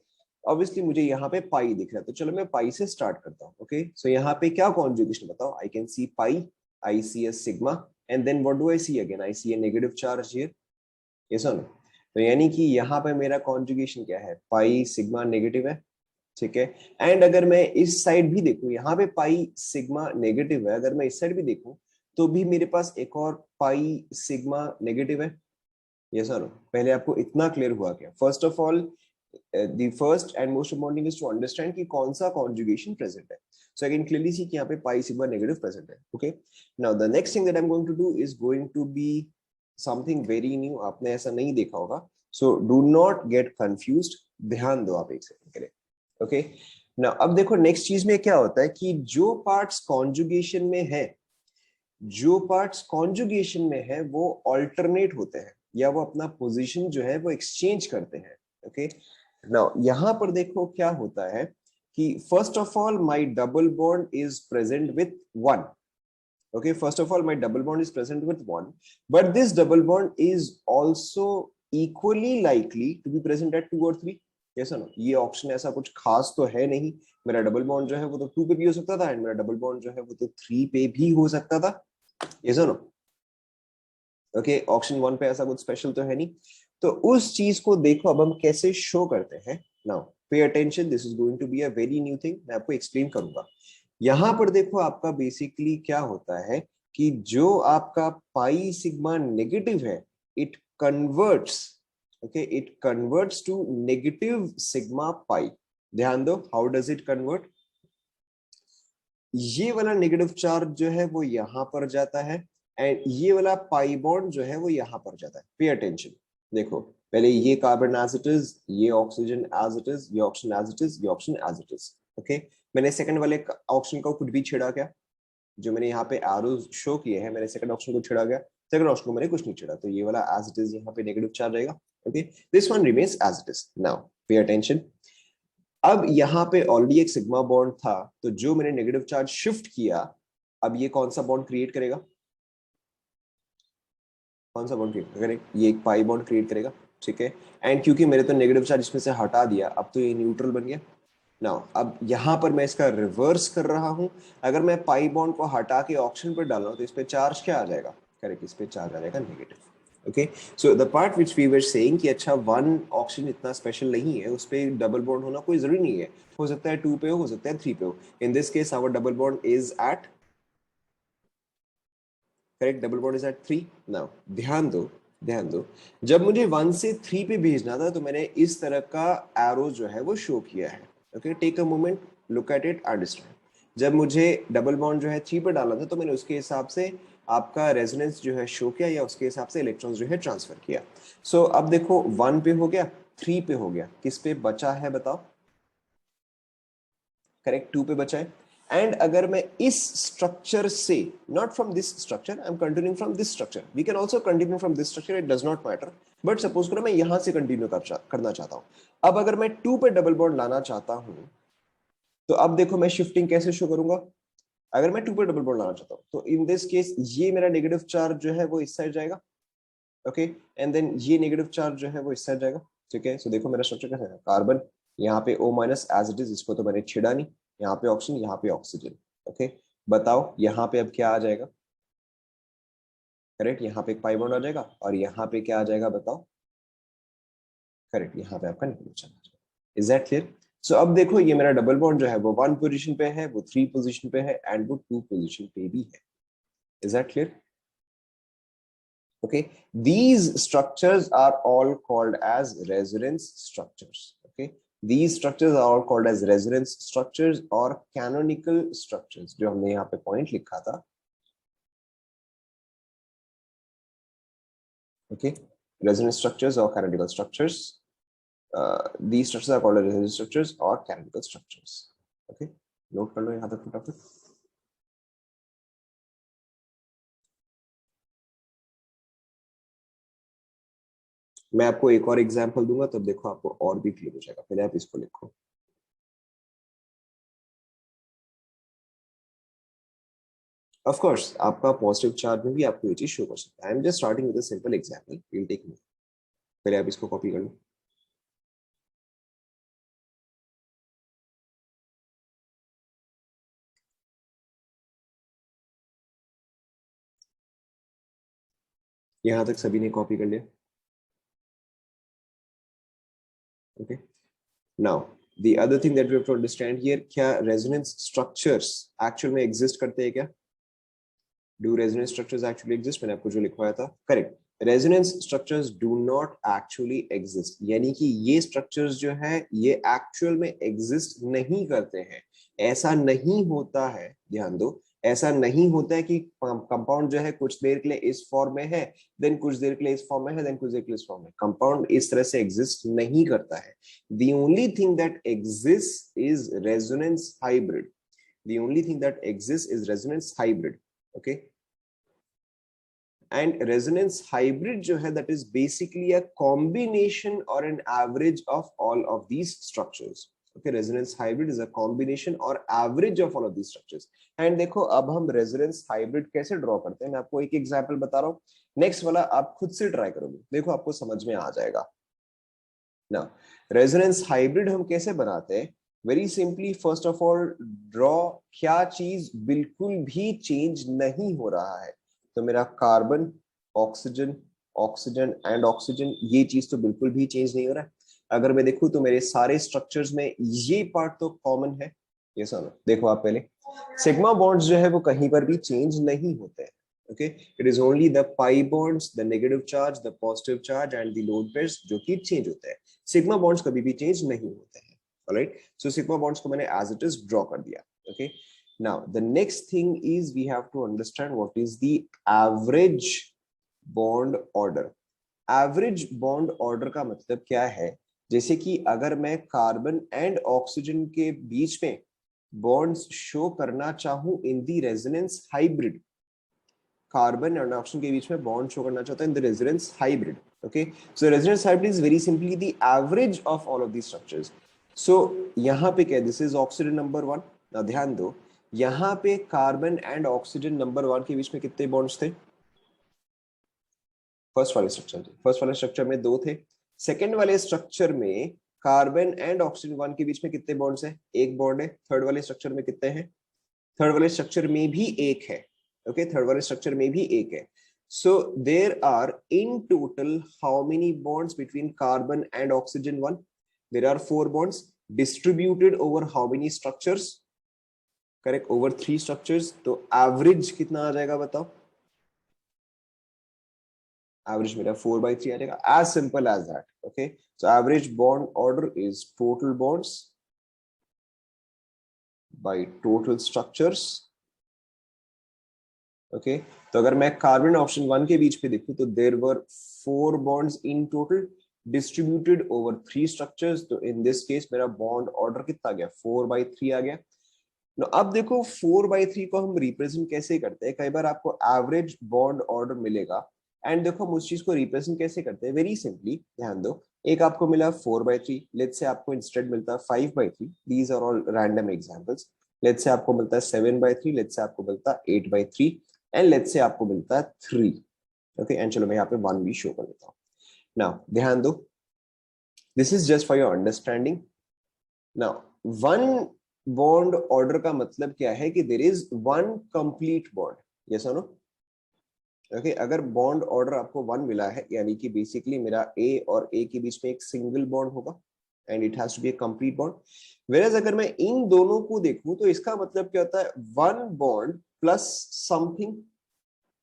ऑब्वियसली मुझे यहाँ पे पाई दिख रहा है, तो चलो मैं पाई से स्टार्ट करता हूँ, ओके। सो यहाँ पे क्या कॉन्जुगेशन बताओ, I can see pi, I see a sigma and then what do I see again, I see a negative charge here, yes और नो। तो यानी कि यहाँ पे मेरा कॉन्जुगेशन क्या है, पाई सिग्मा नेगेटिव है, ठीक है। एंड अगर मैं इस साइड भी देखूं, यहाँ पे पाई सिग्मा नेगेटिव है, अगर मैं इस साइड भी देखूं तो भी मेरे पास एक और पाई सिग्मा नेगेटिव है। ये सर, पहले आपको इतना क्लियर हुआ क्या? First of all, the first and most important is to understand कि कौन सा कॉन्जुगेशन प्रेजेंट है। सो आई कैन क्लियरली सी कि यहाँ पे पाई सिग्मा नेगेटिव प्रेजेंट है। Okay, now the next thing that I am going to do is going to be something very new, आपने ऐसा नहीं देखा होगा। So do not get confused, ध्यान दो आप एक सेकंड के लिए। ओके, नाउ अब देखो नेक्स्ट चीज में क्या होता है कि जो पार्ट्स कॉन्जुगेशन में है, जो पार्ट्स कॉन्जुगेशन में है वो ऑल्टरनेट होते हैं, या वो अपना पोजीशन जो है वो एक्सचेंज करते हैं। ओके, नाउ यहां पर देखो क्या होता है कि first of all my double bond is present with one. Okay, first of all my double bond is present with one, but this double bond is also equally likely to be present at 2 or 3. ऐसा ना, ये option ऐसा कुछ खास तो है नहीं। मेरा डबल बॉन्ड जो है वो तो 2 पे भी हो सकता था, एंड मेरा डबल बॉन्ड जो है वो तो 3 पे भी हो सकता था। ऐसा ना, ओके, ऑप्शन 1 पे ऐसा कुछ स्पेशल तो है नहीं। तो उस चीज को देखो अब हम कैसे शो करते हैं। Now pay attention, this is going to be a very new thing, मैं आपको एक्सप्लेन करूंगा। यहां पर देखो आपका बेसिकली क्या होता है कि जो आपका पाई सिग्मा नेगेटिव है, it converts, okay, it converts to negative sigma pi. ध्यान दो, हाउ डज इट कन्वर्ट? ये वाला नेगेटिव चार्ज जो है वो यहां पर जाता है, एंड ये वाला पाई बॉन्ड जो है वो यहां पर जाता है। पे अटेंशन, देखो पहले ये कार्बन एज इट इज, ये ऑक्सीजन एज इट इज, ये ऑक्सीजन एज इट इज, ये oxygen as it is. Okay, मैंने सेकंड वाले ऑप्शन का कुछ भी छेड़ा क्या? जो मैंने यहाँ पे एरो शो किए हैं, मैंने सेकंड ऑप्शन को छेड़ा गया? सेकंड ऑप्शन को मैंने कुछ नहीं छेड़ा, तो ये वाला एज इट इज यहाँ पे नेगेटिव चार्ज रहेगा। Okay, this one remains as it is. Now pay attention, अब यहाँ पे ऑलरेडी एक सिग्मा बॉन्ड था, तो जो मैंने नेगेटिव चार्ज शिफ्ट किया, अब ये कौन सा बॉन्ड क्रिएट करेगा? कौन सा बॉन्ड क्रिएट करेगा? ये एक पाई बॉन्ड क्रिएट करेगा। ठीक है, एंड क्योंकि मैंने तो नेगेटिव चार्ज इसमें से हटा दिया, अब तो ये न्यूट्रल बन गया। नाउ अब यहाँ पर मैं इसका रिवर्स कर रहा हूं। अगर मैं पाई बॉन्ड को हटा के ऑक्सीजन पर डाल रहा हूं तो इस पे चार्ज क्या आ जाएगा? करेक्ट, इस पे चार्ज आ जाएगा negative. Okay, so the part which we were saying कि अच्छा वन ऑक्सीजन इतना स्पेशल नहीं है, उस पे डबल बॉन्ड होना कोई जरूरी नहीं है। हो सकता है 2 पे हो सकता है 3 पे हो। In this case our double bond is at, correct, double bond is at 3। Now ध्यान दो, ध्यान दो, जब मुझे 1 से 3 पे भेजना था तो मैंने इस तरह का एरो जो है वो शो किया है। Okay, take a moment, look at it, understand. जब मुझे डबल बॉन्ड जो है 3 पे डालना था तो मैंने उसके हिसाब से आपका रेजोनेंस जो है शो किया, या उसके हिसाब से इलेक्ट्रॉन्स जो है ट्रांसफर किया। सो अब देखो 1 पे हो गया, 3 पे हो गया, किस पे बचा है बताओ? करेक्ट, 2 पे बचा है। एंड अगर मैं इस स्ट्रक्चर से, not from this structure, I am continuing from this structure, we can also continue from this structure, it does not matter, but suppose करो मैं यहां से कंटिन्यू करना चाहता हूं। अब अगर मैं 2 पे डबल बॉन्ड लाना चाहता हूं, तो अब देखो मैं शिफ्टिंग कैसे शो करूंगा? अगर मैं 2 पे डबल बॉन्ड लाना चाहता हूं तो इन दिस केस ये मेरा नेगेटिव चार्ज जो है वो इस साइड जाएगा। ओके, एंड देन ये नेगेटिव चार्ज जो है वो इस साइड जाएगा। ठीक है, सो देखो मेरा स्ट्रक्चर कैसा है, कार्बन यहाँ पे O minus as it is, इसको तो मैंने छिड़ा नहीं, यहाँ पे ऑक्सीजन, यहाँ पे ऑक्सीजन। ओके, बताओ यहाँ पे अब क्या आ जाएगा? करेक्ट, यहाँ पे एक पाई बॉन्ड आ जाएगा, और यहाँ पे क्या आ जाएगा बताओ? करेक्ट, यहाँ पे आपका निकल चला जाएगा। Is that clear? सो अब देखो ये मेरा डबल बॉन्ड जो है वो 1 पोजीशन पे है, वो 3 पोजीशन पे है, एंड वो 2 पोजीशन पे भी है। Is that clear? Okay, these structures are all called as resonance structures. Okay, these structures are all called as resonance structures or canonical structures, जो हमने यहाँ पे point लिखा था। Okay, resonance structures or canonical structures, these structures are called as resonance structures or canonical structures. Okay, note कर लो यहाँ तक फटाफट। मैं आपको एक और एग्जांपल दूंगा, तब देखो आपको और भी क्लियर हो जाएगा, पहले आप इसको लिखो। ऑफ कोर्स आपका पॉजिटिव चार्ज में भी आपको ये चीज शो कर सकता है। I am just starting with a simple example, will take, पहले आप इसको कॉपी कर लो। यहां तक सभी ने कॉपी कर लिया? Okay, now The other thing that we have to understand here, क्या resonance structures actual में exist करते हैं क्या? Do resonance structures actually exist? मैंने आपको जो लिखवाया था, correct. Resonance structures do not actually exist. यानी कि ये structures जो है ये actual में exist नहीं करते हैं. ऐसा नहीं होता है, ध्यान दो, ऐसा नहीं होता है कि कंपाउंड जो है कुछ देर के लिए इस फॉर्म में है, देन कुछ देर के लिए इस फॉर्म में है, देन कुछ देर के लिए इस फॉर्म में. कंपाउंड इस तरह से एग्जिस्ट नहीं करता है. The only thing that exists is resonance hybrid. The only thing that exists is resonance hybrid. Okay. And resonance hybrid जो है that is basically a combination or an average of all of these structures. Okay, resonance hybrid is a combination or average of all of these structures. And देखो अब हम resonance hybrid कैसे draw करते हैं, मैं आपको एक एग्जांपल बता रहा हूँ. नेक्स्ट वाला आप खुद से ट्राई करोगे, देखो आपको समझ में आ जाएगा. ना resonance hybrid हम कैसे बनाते हैं? Very simply, first of all draw क्या चीज बिल्कुल भी चेंज नहीं हो रहा है. तो मेरा carbon, oxygen, oxygen and oxygen, ये चीज तो बिल्कुल भी चेंज नहीं हो रहा है. अगर मैं देखूं तो मेरे सारे स्ट्रक्चर्स में ये पार्ट तो कॉमन है. ये सुनो, देखो आप पहले सिग्मा बॉन्ड्स जो है वो कहीं पर भी चेंज नहीं होते हैं. Okay, it is only the pi bonds, the negative charge, the positive charge and the lone pairs जो कि चेंज होते हैं. सिग्मा बॉन्ड्स कभी भी चेंज नहीं होते हैं. ऑलराइट, सो सिग्मा बॉन्ड्स को मैंने एज इट इज ड्रॉ कर दिया. Okay, now the next thing is we have to understand what is the average bond order. Average bond order का मतलब क्या है? जैसे कि अगर मैं कार्बन एंड ऑक्सीजन के बीच में बॉन्ड्स शो करना चाहूं in the resonance hybrid, carbon and oxygen के बीच में बॉन्ड शो करना चाहता है in the resonance hybrid. Okay, so resonance hybrid is very simply the average of all of the structures. So यहाँ पे क्या, दिस इज ऑक्सीजन नंबर 1. ना ध्यान दो, यहाँ पे कार्बन एंड ऑक्सीजन नंबर 1 के बीच में कितने बॉन्ड्स थे? फर्स्ट वाले स्ट्रक्चर में 2 थे. सेकंड वाले स्ट्रक्चर में कार्बन एंड ऑक्सीजन 1 के बीच में कितने बॉन्ड्स हैं? 1 बॉन्ड है. थर्ड वाले स्ट्रक्चर में कितने हैं? थर्ड वाले स्ट्रक्चर में भी 1 है. ओके, थर्ड वाले स्ट्रक्चर में भी 1 है. So there are in total how many bonds between carbon and oxygen 1? There are 4 bonds distributed over how many structures? Correct, over 3 structures. तो एवरेज कितना आ जाएगा बताओ? एवरेज मेरा 4/3 आ जाएगा. As simple as that. Okay, so average bond order is total bonds by total structures. Okay, तो अगर मैं कार्बन ऑक्सीजन 1 के बीच पे देखूं तो there were 4 bonds in total distributed over 3 structures. तो इन दिस केस मेरा बॉन्ड ऑर्डर कितना आ गया? 4/3 आ गया. अब देखो 4/3 को हम रिप्रेजेंट कैसे करते हैं? कई बार आपको एवरेज बॉन्ड ऑर्डर मिलेगा एंड देखो हम उस चीज को रिप्रेजेंट कैसे करते हैं. वेरी सिंपली, ध्यान दो, एक आपको मिला 4/3, लेट्स से आपको इंस्टेड मिलता है 5/3. These are all random examples. Let's say आपको मिलता है 7/3, लेट्स से आपको मिलता है 8/3 एंड लेट्स से आपको मिलता है 3. ओके, एंड चलो मैं यहाँ पे 1 भी शो कर देता हूँ. नाउ ध्यान दो, this is just for your understanding. Now 1 bond order का मतलब क्या है कि there is 1 complete bond. Yes और नो? ओके, अगर बॉन्ड ऑर्डर आपको 1 मिला है यानी कि बेसिकली मेरा ए और ए के बीच में एक सिंगल बॉन्ड होगा and it has to be a complete bond. Whereas अगर मैं इन दोनों को देखूं तो इसका मतलब क्या होता है? 1 bond plus something.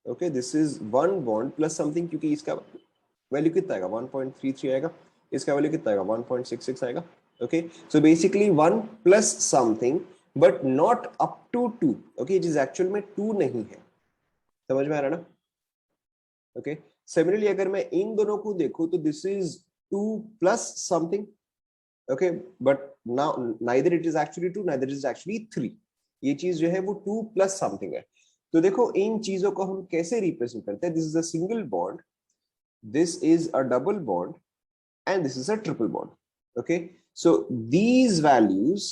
Okay, this is 1 bond plus something, क्योंकि इसका वैल्यू कितना आएगा? 1.33 आएगा. इसका वैल्यू कितना आएगा? 1.66 आएगा. Okay, so basically 1 plus something but not up to 2. Okay, it is actual में 2 नहीं है. समझ में आ रहा ना? Okay, similarly अगर मैं इन दोनों को देखूं तो this is 2 plus something. Okay, but now neither it is actually 2, neither it is actually 3. ये चीज जो है वो 2 plus something है. तो देखो इन चीजों को हम कैसे रिप्रेजेंट करते हैं? This is a single bond, this is a double bond and this is a triple bond. Okay, so these values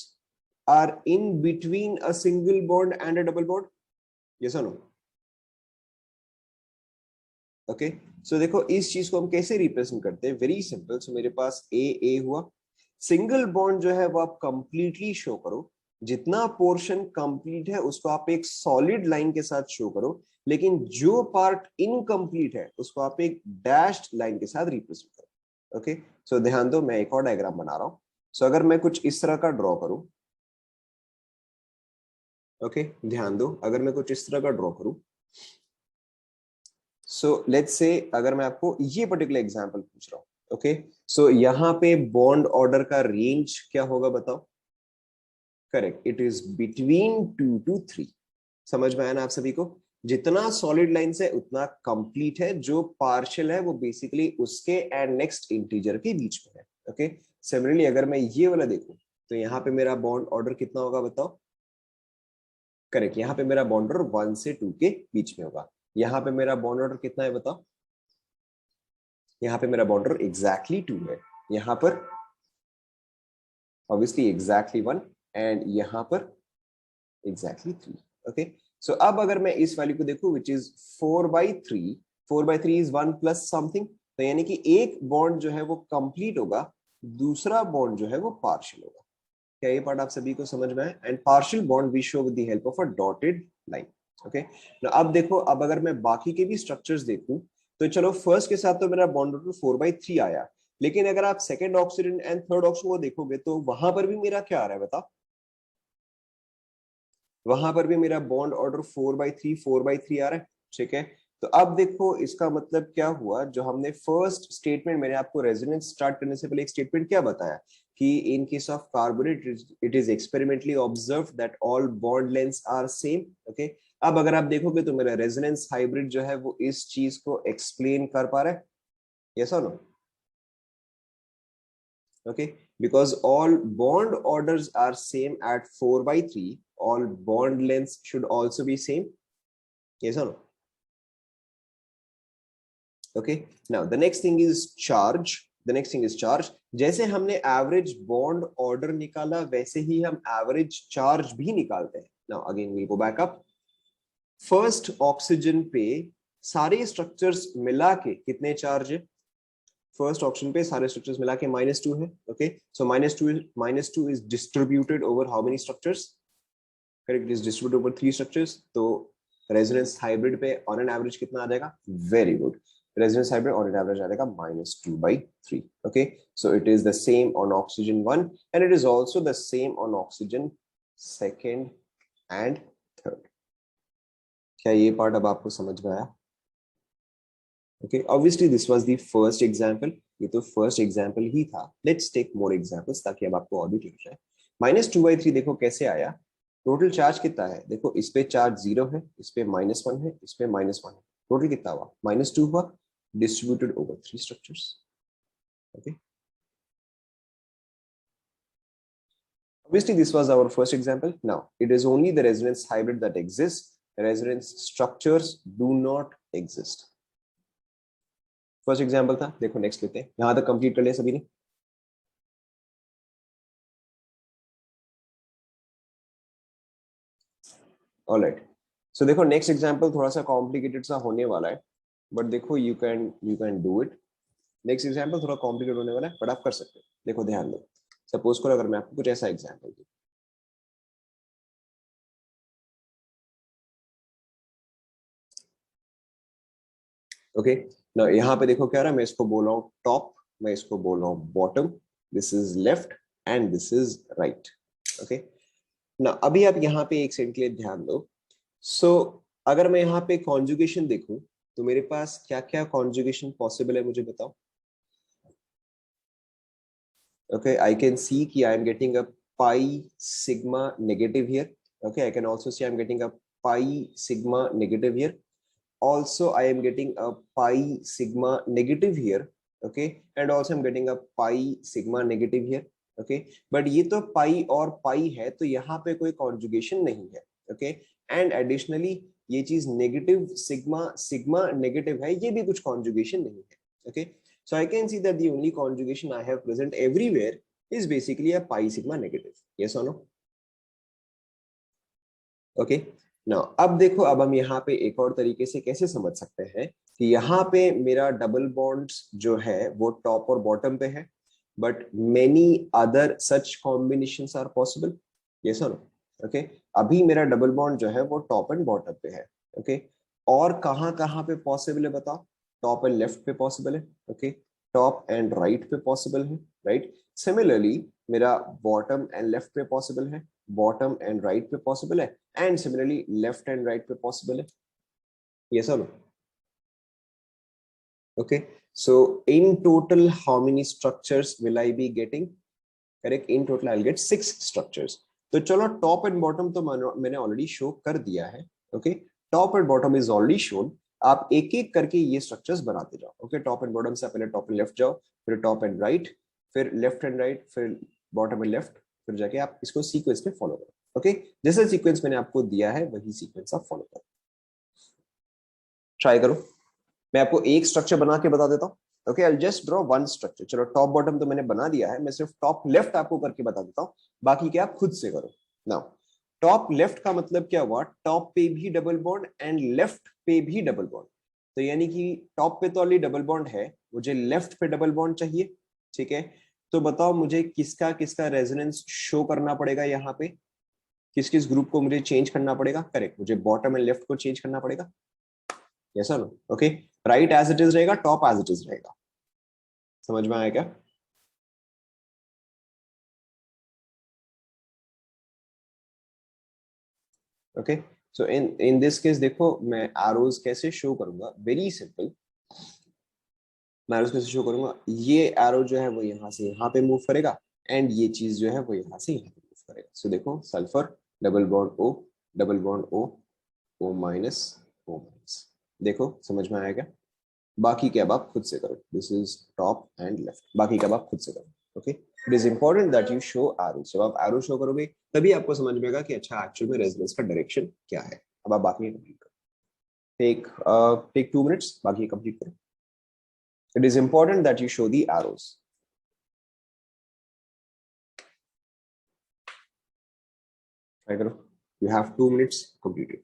are in between a single bond and a double bond. Yes or no? Okay, so देखो इस चीज को हम कैसे represent करते हैं? Very simple. सो मेरे पास ए हुआ. सिंगल बॉन्ड जो है वो आप कंप्लीटली शो करो. जितना पोर्शन कंप्लीट है उसको आप एक सॉलिड लाइन के साथ शो करो, लेकिन जो पार्ट इनकम्प्लीट है उसको आप एक डैश्ड लाइन के साथ रिप्रेजेंट करो. ओके, सो ध्यान दो, मैं एक और डायग्राम बना रहा हूं. सो अगर मैं कुछ इस तरह का ड्रॉ करूं, ओके ध्यान दो, अगर मैं कुछ इस तरह का ड्रॉ करूं, सो लेट्स से अगर मैं आपको ये पर्टिकुलर एग्जांपल पूछ रहा हूं, ओके सो यहाँ पे बॉन्ड ऑर्डर का रेंज क्या होगा बताओ? Correct, it is between 2 to 3। समझ में आया ना आप सभी को? जितना सॉलिड लाइंस है उतना कंप्लीट है, जो पार्शियल है वो बेसिकली उसके एंड नेक्स्ट इंटीजर के बीच में है। ओके सिमिलरली अगर मैं ये वाला देखूं तो यहाँ पे मेरा बॉन्ड ऑर्डर कितना होगा बताओ? करेक्ट, यहाँ पे मेरा बॉन्ड ऑर्डर 1 से 2 के बीच में होगा। यहाँ पे मेरा बॉन्ड ऑर्डर कितना है बताओ? यहाँ पे मेरा बॉन्ड ऑर्डर एग्जैक्टली 2 है, यहाँ पर ऑब्वियसली एग्जैक्टली 1 एंड यहाँ पर एग्जैक्टली 3। ओके सो अब अगर मैं इस वैल्यू को देखूं which is 4/3, 4/3 is 1 plus something, तो यानी कि एक बॉन्ड जो है वो कंप्लीट होगा, दूसरा बॉन्ड जो है वो पार्शियल होगा। क्या ये पार्ट आप सभी को समझ में आया? And partial bond we show with the help of a dotted line. Okay अब देखो, अब अगर मैं बाकी के भी स्ट्रक्चर्स देखूं तो चलो फर्स्ट के साथ तो मेरा बॉन्ड टोटल 4/3 आया, लेकिन अगर आप second oxygen and third oxygen को देखोगे तो वहां पर भी मेरा क्या आ रहा है बताओ? वहां पर भी मेरा बॉन्ड ऑर्डर 4/3 आ रहा है। ठीक है, तो अब देखो इसका मतलब क्या हुआ, जो हमने फर्स्ट स्टेटमेंट, मैंने आपको रेजोनेंस स्टार्ट करने से पहले एक स्टेटमेंट क्या बताया कि in case of carbonate it is experimentally observe that all bond lengths are same. Okay अब अगर आप देखोगे तो मेरा रेजोनेंस हाइब्रिड जो है वो इस चीज को एक्सप्लेन कर पा रहा है, यस और no? Okay, because all bond orders are same at 4/3, all bond lengths should also be same, yes or no? Okay, now the next thing is charge, the next thing is charge। जैसे हमने average bond order निकाला वैसे ही हम average charge भी निकालते हैं। now again we'll go back up। First oxygen पे सारे स्ट्रक्चर्स मिला के कितने चार्ज है? फर्स्ट ऑप्शन पे सारे स्ट्रक्चर्स मिला के -2 है। Okay so -2 is distributed over how many structures? Correct, is distributed over 3 structures. तो रेजोनेंस हाइब्रिड पे ऑन एन एवरेज कितना आ जाएगा? Very good, resonance hybrid on an average आ जाएगा -2/3। Okay so it is the same on oxygen 1 and it is also the same on oxygen second and third. क्या ये part अब आपको समझ में आया? Okay, obviously this was the first example, ये तो फर्स्ट एग्जाम्पल ही था। लेट्स टेक मोर एग्जाम्पल्स ताकि अब आपको और भी क्लियर जाए। -2/3 देखो कैसे आया, टोटल चार्ज कितना है देखो, इस पे चार्ज 0 है, इस पे -1 है, इस पे -1 है, टोटल कितना हुआ? -2 हुआ, distributed over 3 structures. Okay obviously this was our first example। now it is only the resonance hybrid that exists, resonance structures do not exist। First example था, देखो नेक्स्ट लेते हैं, यहां तक कंप्लीट कर लिया सभी ने? ऑलराइट सो देखो नेक्स्ट एग्जांपल थोड़ा सा कॉम्प्लिकेटेड सा होने वाला है, बट देखो you can do it. Next example थोड़ा कॉम्प्लिकेटेड होने वाला है बट आप कर सकते हो। देखो ध्यान दो, सपोज करो अगर मैं आपको कुछ ऐसा एग्जांपल दूं, ओके ना, यहाँ पे देखो क्या रहा है, मैं इसको बोल रहा हूँ टॉप, मैं इसको बोल रहा हूँ bottom, this is left and this is right. Okay ना अभी आप यहाँ पे एक सेकंड के लिए ध्यान दो। सो अगर मैं यहाँ पे कॉन्जुगेशन देखूं तो मेरे पास क्या क्या कॉन्जुगेशन पॉसिबल है मुझे बताओ? Okay, I can see कि I am getting a pi sigma negative here। Okay, I can also see I am getting a pi sigma negative here, also I am getting a pi sigma negative here। Okay, and also I'm getting a pi sigma negative here। Okay, but ये तो pi और pi है तो यहाँ पे कोई conjugation नहीं है। Okay, and additionally ये चीज नेगेटिव सिग्मा सिग्मा नेगेटिव है, ये भी कुछ conjugation नहीं है। Okay, so I can see that the only conjugation I have present everywhere is basically a pi sigma negative, yes or no? Okay now अब देखो, अब हम यहाँ पे एक और तरीके से कैसे समझ सकते हैं कि यहाँ पे मेरा डबल बॉन्ड्स जो है वो टॉप और बॉटम पे है, but many other such combinations are possible, yes और नो? ओके अभी मेरा डबल बॉन्ड जो है वो टॉप एंड बॉटम पे है। ओके और कहाँ कहाँ पे पॉसिबल है बताओ? टॉप एंड लेफ्ट पे पॉसिबल है। ओके टॉप एंड राइट पे पॉसिबल है, राइट। सिमिलरली मेरा बॉटम एंड लेफ्ट पे पॉसिबल है, बॉटम एंड राइट पे पॉसिबल है, and similarly left and right पे पॉसिबल है। ये सब okay. So in total how many structures will I be getting? Correct, in total I will get 6 structures. तो चलो टॉप एंड बॉटम तो मैंने ऑलरेडी शो कर दिया है। Okay, top and bottom is already shown. आप एक एक करके ये स्ट्रक्चर्स बनाते जाओ। ओके, टॉप एंड बॉटम से पहले टॉप एंड लेफ्ट जाओ, फिर टॉप एंड राइट, फिर लेफ्ट एंड राइट, फिर बॉटम एंड लेफ्ट, फिर जाके आप इसको सीक्वेंस में फॉलो करो। ओके, जैसा सीक्वेंस मैंने आपको दिया है वही सीक्वेंस आप फॉलो करो। ट्राई करो। मैं आपको एक स्ट्रक्चर बना के बता देता हूँ। Okay, I just draw one structure. चलो टॉप बॉटम तो मैंने बना दिया है, मैं सिर्फ टॉप लेफ्ट आपको करके बता देता हूँ, बाकी क्या आप खुद से करो। नाउ टॉप लेफ्ट का मतलब क्या हुआ? टॉप पे भी डबल बॉन्ड एंड लेफ्ट पे भी डबल बॉन्ड। तो यानी कि टॉप पे तो ऑलरेडी डबल बॉन्ड है, मुझे लेफ्ट पे डबल बॉन्ड चाहिए। ठीक है, तो बताओ मुझे किसका किसका रेजोनेंस शो करना पड़ेगा यहाँ पे, किस किस ग्रुप को मुझे चेंज करना पड़ेगा? करेक्ट, मुझे बॉटम एंड लेफ्ट को चेंज करना पड़ेगा। यस और no? Okay, right edge it it रहेगा, टॉप एज इट इज रहेगा। समझ में आया क्या? Okay, so in this case देखो मैं एरोज कैसे शो करूंगा, वेरी सिंपल। मैं एरोज कैसे शो करूंगा, ये एरो जो है वो यहाँ से यहाँ पे मूव करेगा, एंड ये चीज जो है वो यहाँ से यहाँ पे मूव करेगा। सो देखो sulphur double bond O, double bond O, O minus, O minus. देखो समझ में आया क्या? बाकी क्या आप खुद से करो। This is top and left, बाकी क्या आप खुद से करो। Okay, it is important that you show arrow. जब आप एरो शो करोगे तभी आपको समझ में आएगा कि अच्छा एक्चुअल में रेजोनेंस का डायरेक्शन क्या है। अब आप बाकी कंप्लीट करो। टेक टेक 2 मिनट्स, बाकी कंप्लीट करो। It is important that you show the arrows. Try करो। You have 2 minutes, complete it.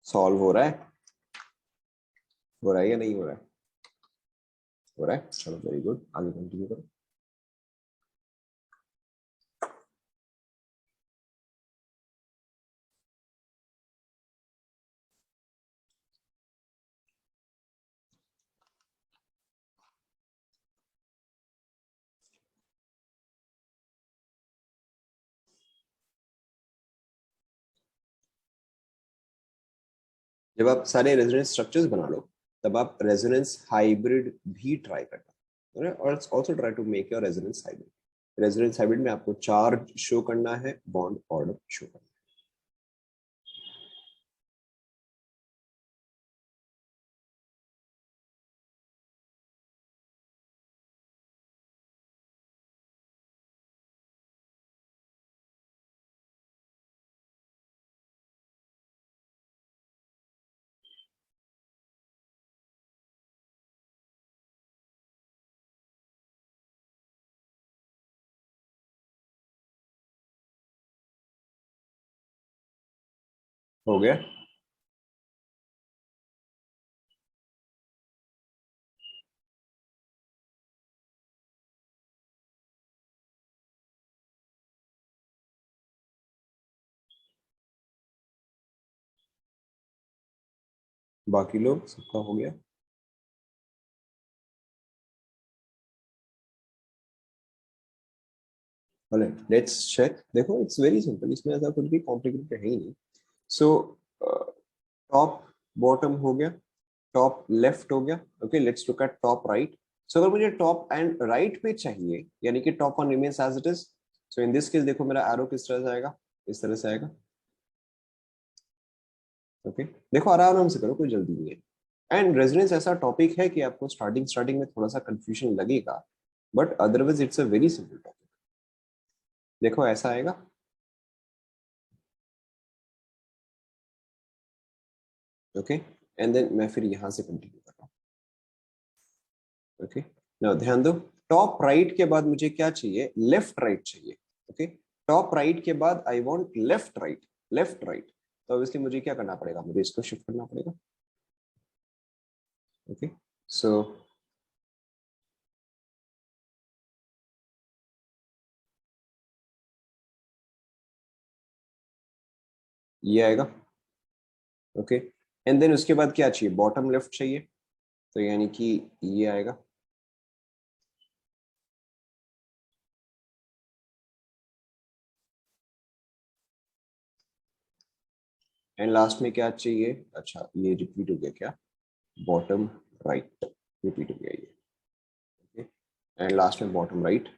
Solve हो रहा है? हो रहा है या नहीं हो रहा है? हो रहा है, चलो वेरी गुड, आगे कंटिन्यू करो। जब आप सारे रेजोनेंस स्ट्रक्चर्स बना लो तब आप रेजोनेंस हाइब्रिड भी ट्राई करना, और also try to make your resonance hybrid. Resonance hybrid में आपको चार्ज शो करना है, बॉन्ड ऑर्डर शो करना है। हो गया? बाकी लोग सबका हो गया? Let's check. देखो इट्स वेरी सिंपल, इसमें ऐसा कुछ भी कॉम्प्लिकेटेड है ही नहीं। सो टॉप बॉटम हो गया, टॉप लेफ्ट हो गया। Okay, let's look at top right. So अगर मुझे टॉप एंड राइट पे चाहिए, यानी कि top one remains as it is, so in this case देखो मेरा एरो किस तरह से आएगा, इस तरह से आएगा। ओके देखो आराम से करो, कोई जल्दी नहीं है। एंड रेजोनेंस ऐसा टॉपिक है कि आपको स्टार्टिंग में थोड़ा सा कंफ्यूजन लगेगा, but otherwise it's a very simple topic. देखो ऐसा आएगा, ओके एंड देन मैं फिर यहां से कंटिन्यू कर रहा हूँ। ओके नाउ ध्यान दो, टॉप राइट के बाद मुझे क्या चाहिए, लेफ्ट राइट चाहिए। ओके टॉप राइट के बाद I want left right, left right. तो ऑब्वियसली मुझे क्या करना पड़ेगा, मुझे इसको शिफ्ट करना पड़ेगा। ओके सो ये आएगा। ओके एंड देन उसके बाद क्या चाहिए, बॉटम लेफ्ट चाहिए, तो यानी कि ये आएगा। एंड लास्ट में क्या चाहिए, अच्छा ये रिपीट हो गया क्या, बॉटम राइट रिपीट हो गया ये। ओके एंड लास्ट में बॉटम राइट।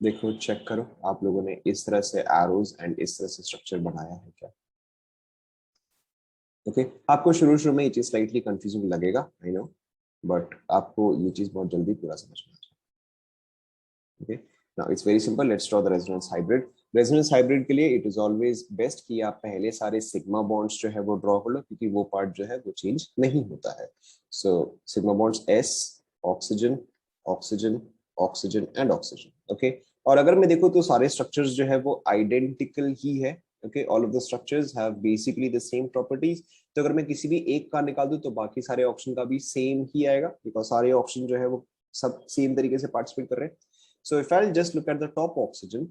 देखो चेक करो आप लोगों ने इस तरह से एरोज एंड इस तरह से स्ट्रक्चर बनाया है क्या। ओके आपको शुरू शुरू में ये चीज स्लाइटली कंफ्यूजिंग लगेगा, आई नो, बट आपको ये चीज बहुत जल्दी पूरा समझ में आ जाएगा। Okay now it's very simple, let's draw the resonance hybrid. Resonance hybrid के लिए इट इज ऑलवेज बेस्ट कि आप पहले सारे सिग्मा बॉन्ड्स जो है वो ड्रॉ कर लो, क्योंकि वो पार्ट जो है वो चेंज नहीं होता है। So sigma bonds S, oxygen, oxygen, oxygen and oxygen. Okay और अगर मैं देखूं तो सारे स्ट्रक्चर्स जो है वो आइडेंटिकल ही है। Okay all of the structures have basically the same properties. तो अगर मैं किसी भी एक का निकाल दूं तो बाकी सारे ऑप्शन का भी सेम ही आएगा, बिकॉज सारे ऑप्शन जो है वो सब सेम तरीके से पार्टिसिपेट कर रहे हैं। So if I'll just look at the top oxygen,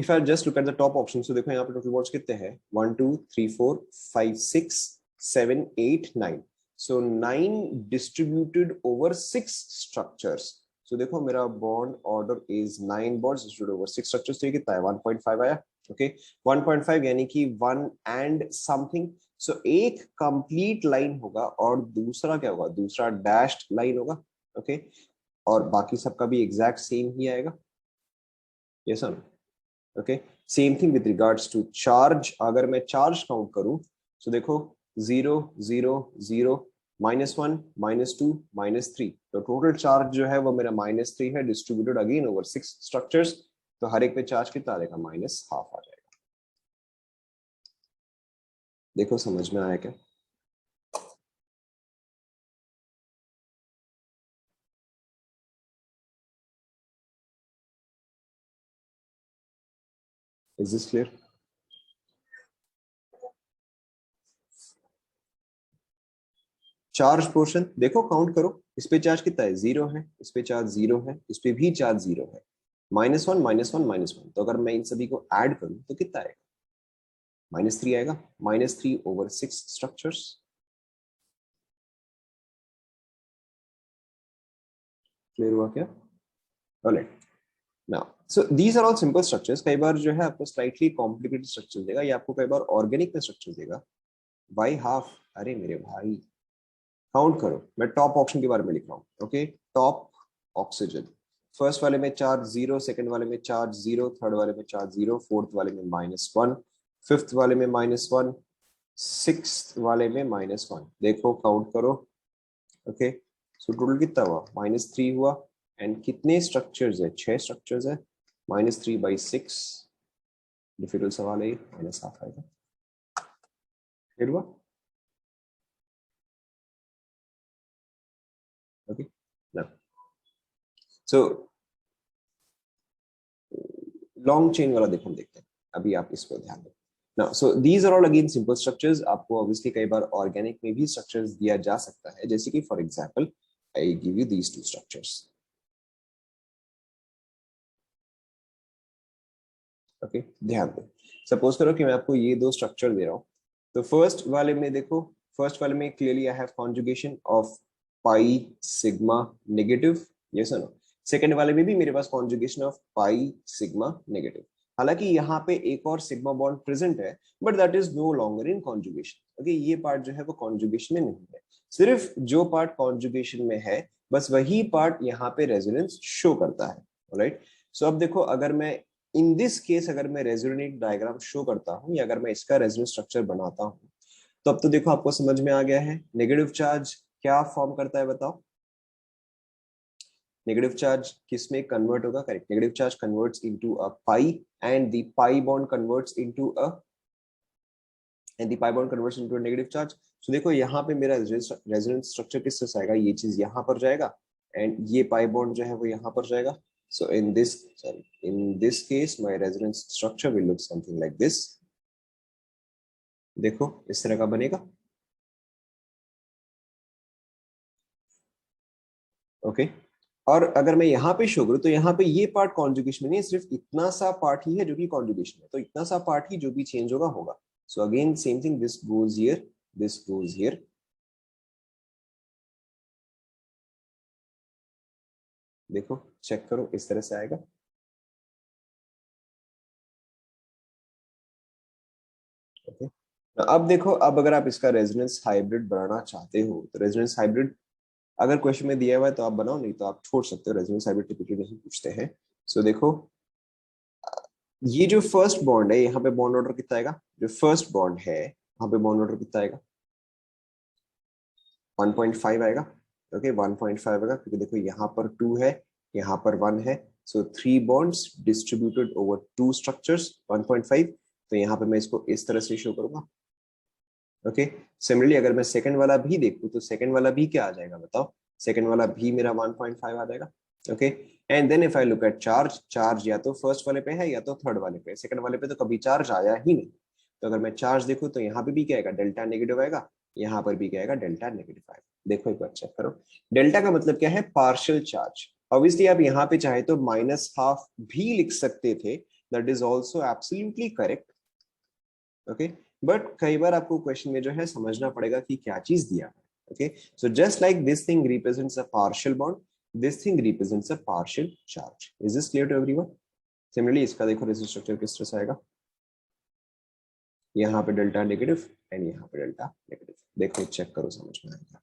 if I'll just look at the top option, so देखो यहाँ पे टोटल बॉन्ड्स कितने हैं, 1 2 3 4 5 6 7 8 9। So 9 distributed over 6 structures. So देखो मेरा bond order is 9 bonds distributed over 6 structures, तो ये कितना है 1.5 आया। ओके 1.5 यानी कि 1 and something। सो एक कंप्लीट लाइन होगा और दूसरा क्या होगा, दूसरा डैश्ड लाइन होगा। ओके और बाकी सबका भी एग्जैक्ट सेम ही आएगा। Yes sir. Okay same thing with regards to charge, अगर मैं चार्ज काउंट करूं तो देखो 0 0 0 -1 -2 -3, तो टोटल चार्ज जो है वो मेरा -3 है, डिस्ट्रीब्यूटेड अगेन ओवर 6 स्ट्रक्चर्स। तो हर एक पे चार्ज कितना आ जाएगा, -12 आ जाएगा। देखो समझ में आया क्या। Is this clear. Charge portion देखो काउंट करो, इस पे चार्ज कितना है, 0 है, इस पे चार्ज 0 है, इस पे भी चार्ज 0 है, -1 -1 -1। तो अगर मैं इन सभी को ऐड करूं तो कितना आएगा, -3 आएगा, -3 ओवर 6 स्ट्रक्चर्स। क्लियर हुआ क्या। Alright now so these are all simple structures. कई बार जो है आपको स्लाइटली कॉम्प्लिकेटेड स्ट्रक्चर देगा, या आपको कई बार ऑर्गेनिक में स्ट्रक्चर देगा बाई हाफ। अरे मेरे भाई काउंट करो, मैं टॉप ऑप्शन के बारे में लिख रहा हूँ। ओके टॉप ऑक्सीजन, फर्स्ट वाले में चार्ज 0, सेकंड वाले में चार्ज 0, थर्ड वाले में चार्ज 0, फोर्थ वाले में -1, फिफ्थ वाले में -1, सिक्स्थ वाले में -1। देखो काउंट करो। ओके सो टोटल कितना हुआ, -3 हुआ। एंड कितने स्ट्रक्चर्स है, 6 स्ट्रक्चर्स है, -3/6। डिफिकल्ट सवाल है, -12 आएगा। फिर हुआ। ओके सो लॉन्ग चेन वाला देखो, हम देखते हैं अभी, आप इस पर ध्यान दो। Now, so these are all again simple structures। आपको obviously कई बार organic में भी structures दिया जा सकता है, जैसे कि for example I give you these two structures। Okay ध्यान दो, सपोज करो कि मैं आपको ये दो स्ट्रक्चर दे रहा हूँ। तो फर्स्ट वाले में देखो, फर्स्ट वाले में clearly I have conjugation of pi sigma negative, yes और नो। सेकंड वाले में भी मेरे पास conjugation of pi sigma negative. हालांकि यहाँ पे एक और सिग्मा बॉन्ड प्रेजेंट है, but that is no longer in conjugation. Okay ये पार्ट जो है वो कॉन्जुगेशन में नहीं है। सिर्फ जो पार्ट कॉन्जुगेशन में है बस वही पार्ट यहाँ पे रेजोनेंस शो करता है। राइट, सो अब देखो, अगर मैं इन दिस केस अगर मैं रेजोनेट डायग्राम शो करता हूँ या अगर मैं इसका रेजोनेंस स्ट्रक्चर बनाता हूँ, तो अब तो देखो आपको समझ में आ गया है नेगेटिव चार्ज क्या फॉर्म करता है, बताओ। नेगेटिव चार्ज किस में कन्वर्ट होगा? Correct, negative charge converts into a pi and the pi bond converts into a and the pi bond converts into a negative charge. So देखो यहाँ पे मेरा रेजोनेंस स्ट्रक्चर किस तरह से आएगा, ये चीज यहाँ पर जाएगा एंड ये पाई बॉन्ड जो है वो यहाँ पर जाएगा। So in this case my resonance structure will look something like this. देखो इस तरह का बनेगा। ओके, और अगर मैं यहाँ पे शो करूँ तो यहाँ पे ये पार्ट कॉन्जुगेशन में नहीं है, सिर्फ इतना सा पार्ट ही है जो कि कॉन्जुगेशन है, तो इतना सा पार्ट ही जो भी चेंज होगा होगा। So again same thing, this goes here, this goes here. देखो चेक करो, इस तरह से आएगा। ओके, अब देखो, अब अगर आप इसका रेजोनेंस हाइब्रिड बनाना चाहते हो तो रेजोनेंस हाइब्रिड अगर क्वेश्चन में दिया हुआ है तो आप बनाओ, नहीं तो आप छोड़ सकते हो, रेजोनेंस हाइब्रिड टिपिकली नहीं पूछते हैं। सो देखो, ये जो फर्स्ट बॉन्ड है यहाँ पे बॉन्ड ऑर्डर कितना आएगा, जो फर्स्ट बॉन्ड है यहाँ पे बॉन्ड ऑर्डर कितना आएगा, 1.5 आएगा। ओके, 1.5 आएगा क्योंकि देखो यहाँ पर 2 है, यहाँ पर 1 है। सो 3 बॉन्ड्स डिस्ट्रीब्यूटेड ओवर 2 स्ट्रक्चर्स, 1.5। तो यहाँ पे मैं इसको इस तरह से शो करूंगा। ओके, सिमिलरली अगर मैं सेकंड वाला भी देखूं तो सेकंड वाला भी क्या आ जाएगा, बताओ। सेकंड वाला भी मेरा 1.5 आ जाएगा। Okay, and then if I look at charge, charge या तो फर्स्ट वाले पे है या तो थर्ड वाले पे है, सेकंड वाले पे तो कभी चार्ज आया ही नहीं। तो अगर मैं चार्ज देखूं तो यहाँ पे भी क्या आएगा, डेल्टा नेगेटिव आएगा, यहाँ पर भी क्या आएगा, डेल्टा नेगेटिव आएगा। देखो एक बार चेक करो, डेल्टा का मतलब क्या है, पार्शियल चार्ज। ऑब्वियसली आप यहाँ पे चाहे तो -12 भी लिख सकते थे, that is also absolutely correct. Okay, but कई बार आपको क्वेश्चन में जो है समझना पड़ेगा कि क्या चीज दिया है। Okay, so just like this thing represents a partial bond, this thing represents a partial charge. Is this clear to everyone? Similarly इसका देखो रेजोनेंस स्ट्रक्चर किस तरह से आएगा, यहाँ पे डेल्टा नेगेटिव एंड यहाँ पे डेल्टा नेगेटिव। देखो चेक करो, समझ में आएगा।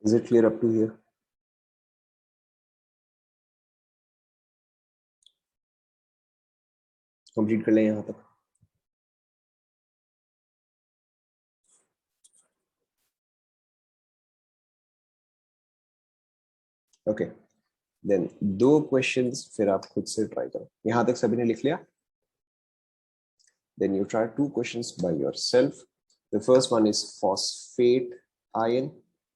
Is it clear up to here? Complete कर लें यहाँ तक। ओके, देन दो क्वेश्चंस फिर आप खुद से ट्राई करो। यहाँ तक सभी ने लिख लिया? Then you try two questions by yourself. The first one is phosphate ion,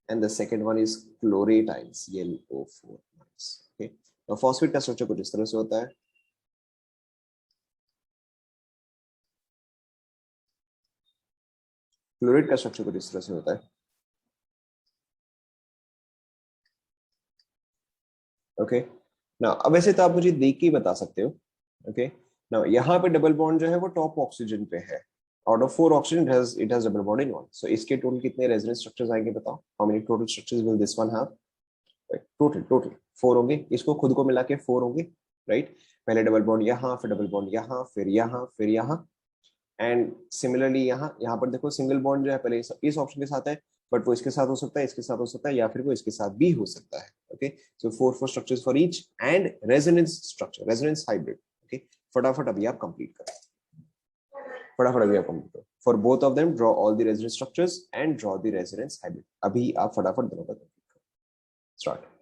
and the second one is chlorate ions, ClO4 minus. Okay. Now phosphate का स्ट्रक्चर कुछ इस तरह से होता है। क्लोरेट का स्ट्रक्चर कुछ इस तरह से होता है। ओके, ना अब वैसे तो आप मुझे देख के ही बता सकते हो। ओके, ना यहाँ पे डबल बॉन्ड जो है वो टॉप ऑक्सीजन पे है। Out of 4 oxygen it has double bond in one. So इसके टोटल कितने रेजोनेंस स्ट्रक्चर्स आएंगे, बताओ। How many total structures will this one have? Total total 4 होंगे, इसको खुद को मिला के 4 होंगे। राइट, पहले डबल बॉन्ड यहाँ, फिर डबल बॉन्ड यहाँ, फिर यहाँ, फिर यहाँ, एंड सिमिलरली यहाँ, यहाँ पर देखो सिंगल बॉन्ड जो है पहले इस ऑप्शन के साथ है, बट वो इसके साथ हो सकता है, इसके साथ हो सकता है, या फिर वो इसके साथ भी हो सकता है। Okay, so 4 structures for each and resonance structure, resonance hybrid. Okay, फटाफट अभी आप कंप्लीट करो, फटाफट अभी आप कंप्लीट करो। For both of them draw all the resonance structures and draw the resonance hybrid. अभी आप फटाफट दोनों का कंप्लीट करो। स्टार्ट।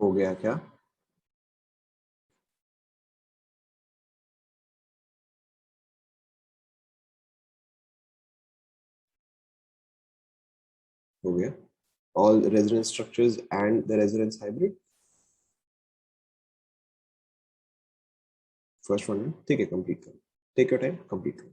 हो गया क्या? हो गया. All resonance structures and the resonance hybrid. First one में ठीक है, कंप्लीट करो. टेक योर टाइम, कंप्लीट करो.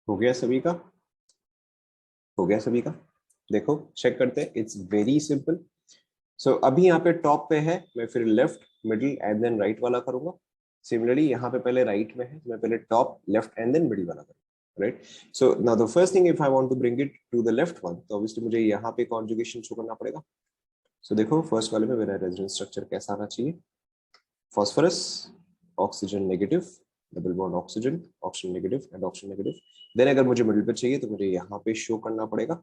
हो गया सभी का? हो गया सभी का? देखो चेक करते हैं. It's very simple. सो अभी यहाँ पे टॉप पे है, मैं फिर left, middle and then right वाला करूंगा. सिमिलरली यहाँ पे पहले राइट में है, मैं पहले top, left and then middle वाला करूंगा. Right. So now the first thing, if I want to bring it to the left one, तो ऑब्वियसली मुझे यहाँ पे कॉन्जुगेशन शो करना पड़ेगा. सो देखो फर्स्ट वाले में मेरा रेजोनेंस स्ट्रक्चर कैसा आना चाहिए. phosphorus, oxygen negative, double bond oxygen, oxygen negative and oxygen negative. Then अगर मुझे मिडिल पे चाहिए तो मुझे यहाँ पे शो करना पड़ेगा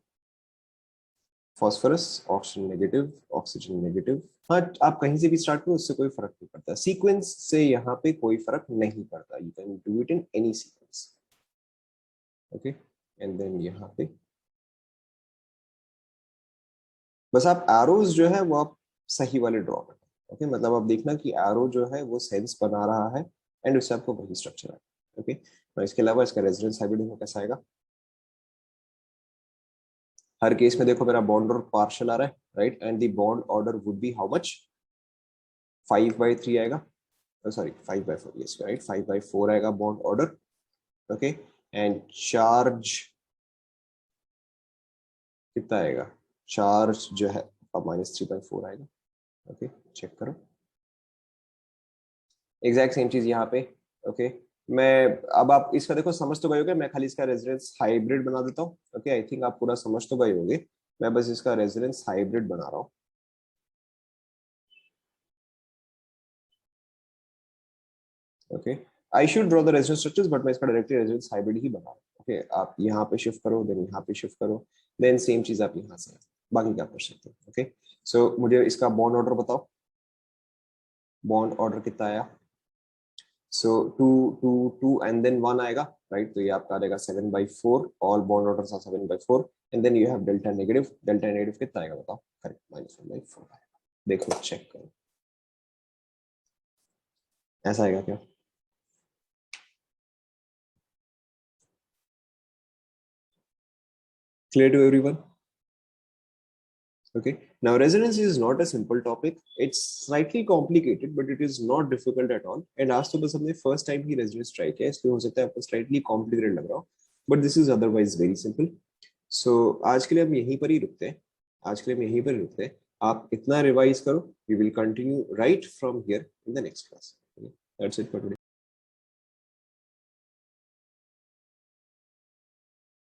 phosphorus, oxygen negative, oxygen negative. हाँ, आप कहीं से भी स्टार्ट करो, उससे कोई फर्क नहीं पड़ता. सीक्वेंस से यहाँ पे कोई फर्क नहीं पड़ता. You can do it in any sequence. Okay. And then यहाँ पे बस आप एरोज जो है वो आप सही वाले ड्रॉ करना. ओके, मतलब आप देखना कि एरो जो है वो सेंस बना रहा है एंड उससे आपको वही स्ट्रक्चर है. ओके. और इसके अलावा इसका रेजोनेंस हाइब्रिड कैसा आएगा. हर केस में देखो मेरा बॉन्ड ऑर्डर पार्शियल आ रहा है. Right. And the bond order would be how much. 5/3 आएगा. सॉरी 5/4. यस राइट, 5/4 आएगा bond order. Okay. And charge कितना आएगा. चार्ज जो है अब -3/4 आएगा. ओके. चेक करो. एग्जैक्ट सेम चीज यहाँ पे. ओके. मैं अब आप इसका देखो समझ तो गए होगे. मैं खाली इसका रेजोनेंस हाइब्रिड बना देता हूँ. ओके. आई थिंक आप पूरा समझ तो गए होगे. मैं बस इसका रेजोनेंस हाइब्रिड बना रहा हूँ. Okay. I should draw the resonance structures but मैं इसका डायरेक्टली रेजोनेंस हाइब्रिड ही बना रहा हूँ. ओके. आप यहाँ पे शिफ्ट करो, देन यहाँ पे शिफ्ट करो, देन सेम चीज आप यहाँ से बाकी क्या कर सकते हो. ओके. सो मुझे इसका बॉन्ड ऑर्डर बताओ. बॉन्ड ऑर्डर कितना आया. सो 2 2 2 एंड देन 1 आएगा. राइट. तो ये आपका आएगा 7/4. All bond orders are 7/4. And then you have delta negative. Delta negative कितना आएगा बताओ. करेक्ट, -1/4 आएगा. देखो चेक करो. ऐसा आएगा क्या. Clear to everyone. Okay. Now, resonance is not a simple topic. It's slightly complicated, but it is not difficult at all. And आज तो बस हमने first time ही resonance try किया, इसलिए हो सकता है आपको slightly complicated लग रहा हो. But this is otherwise very simple. So आज के लिए हम यहीं पर ही रुकते हैं. आज के लिए हम यहीं पर ही रुकते हैं. आप इतना रिवाइज करो. We will continue right from here in the next class. Okay? That's it for today.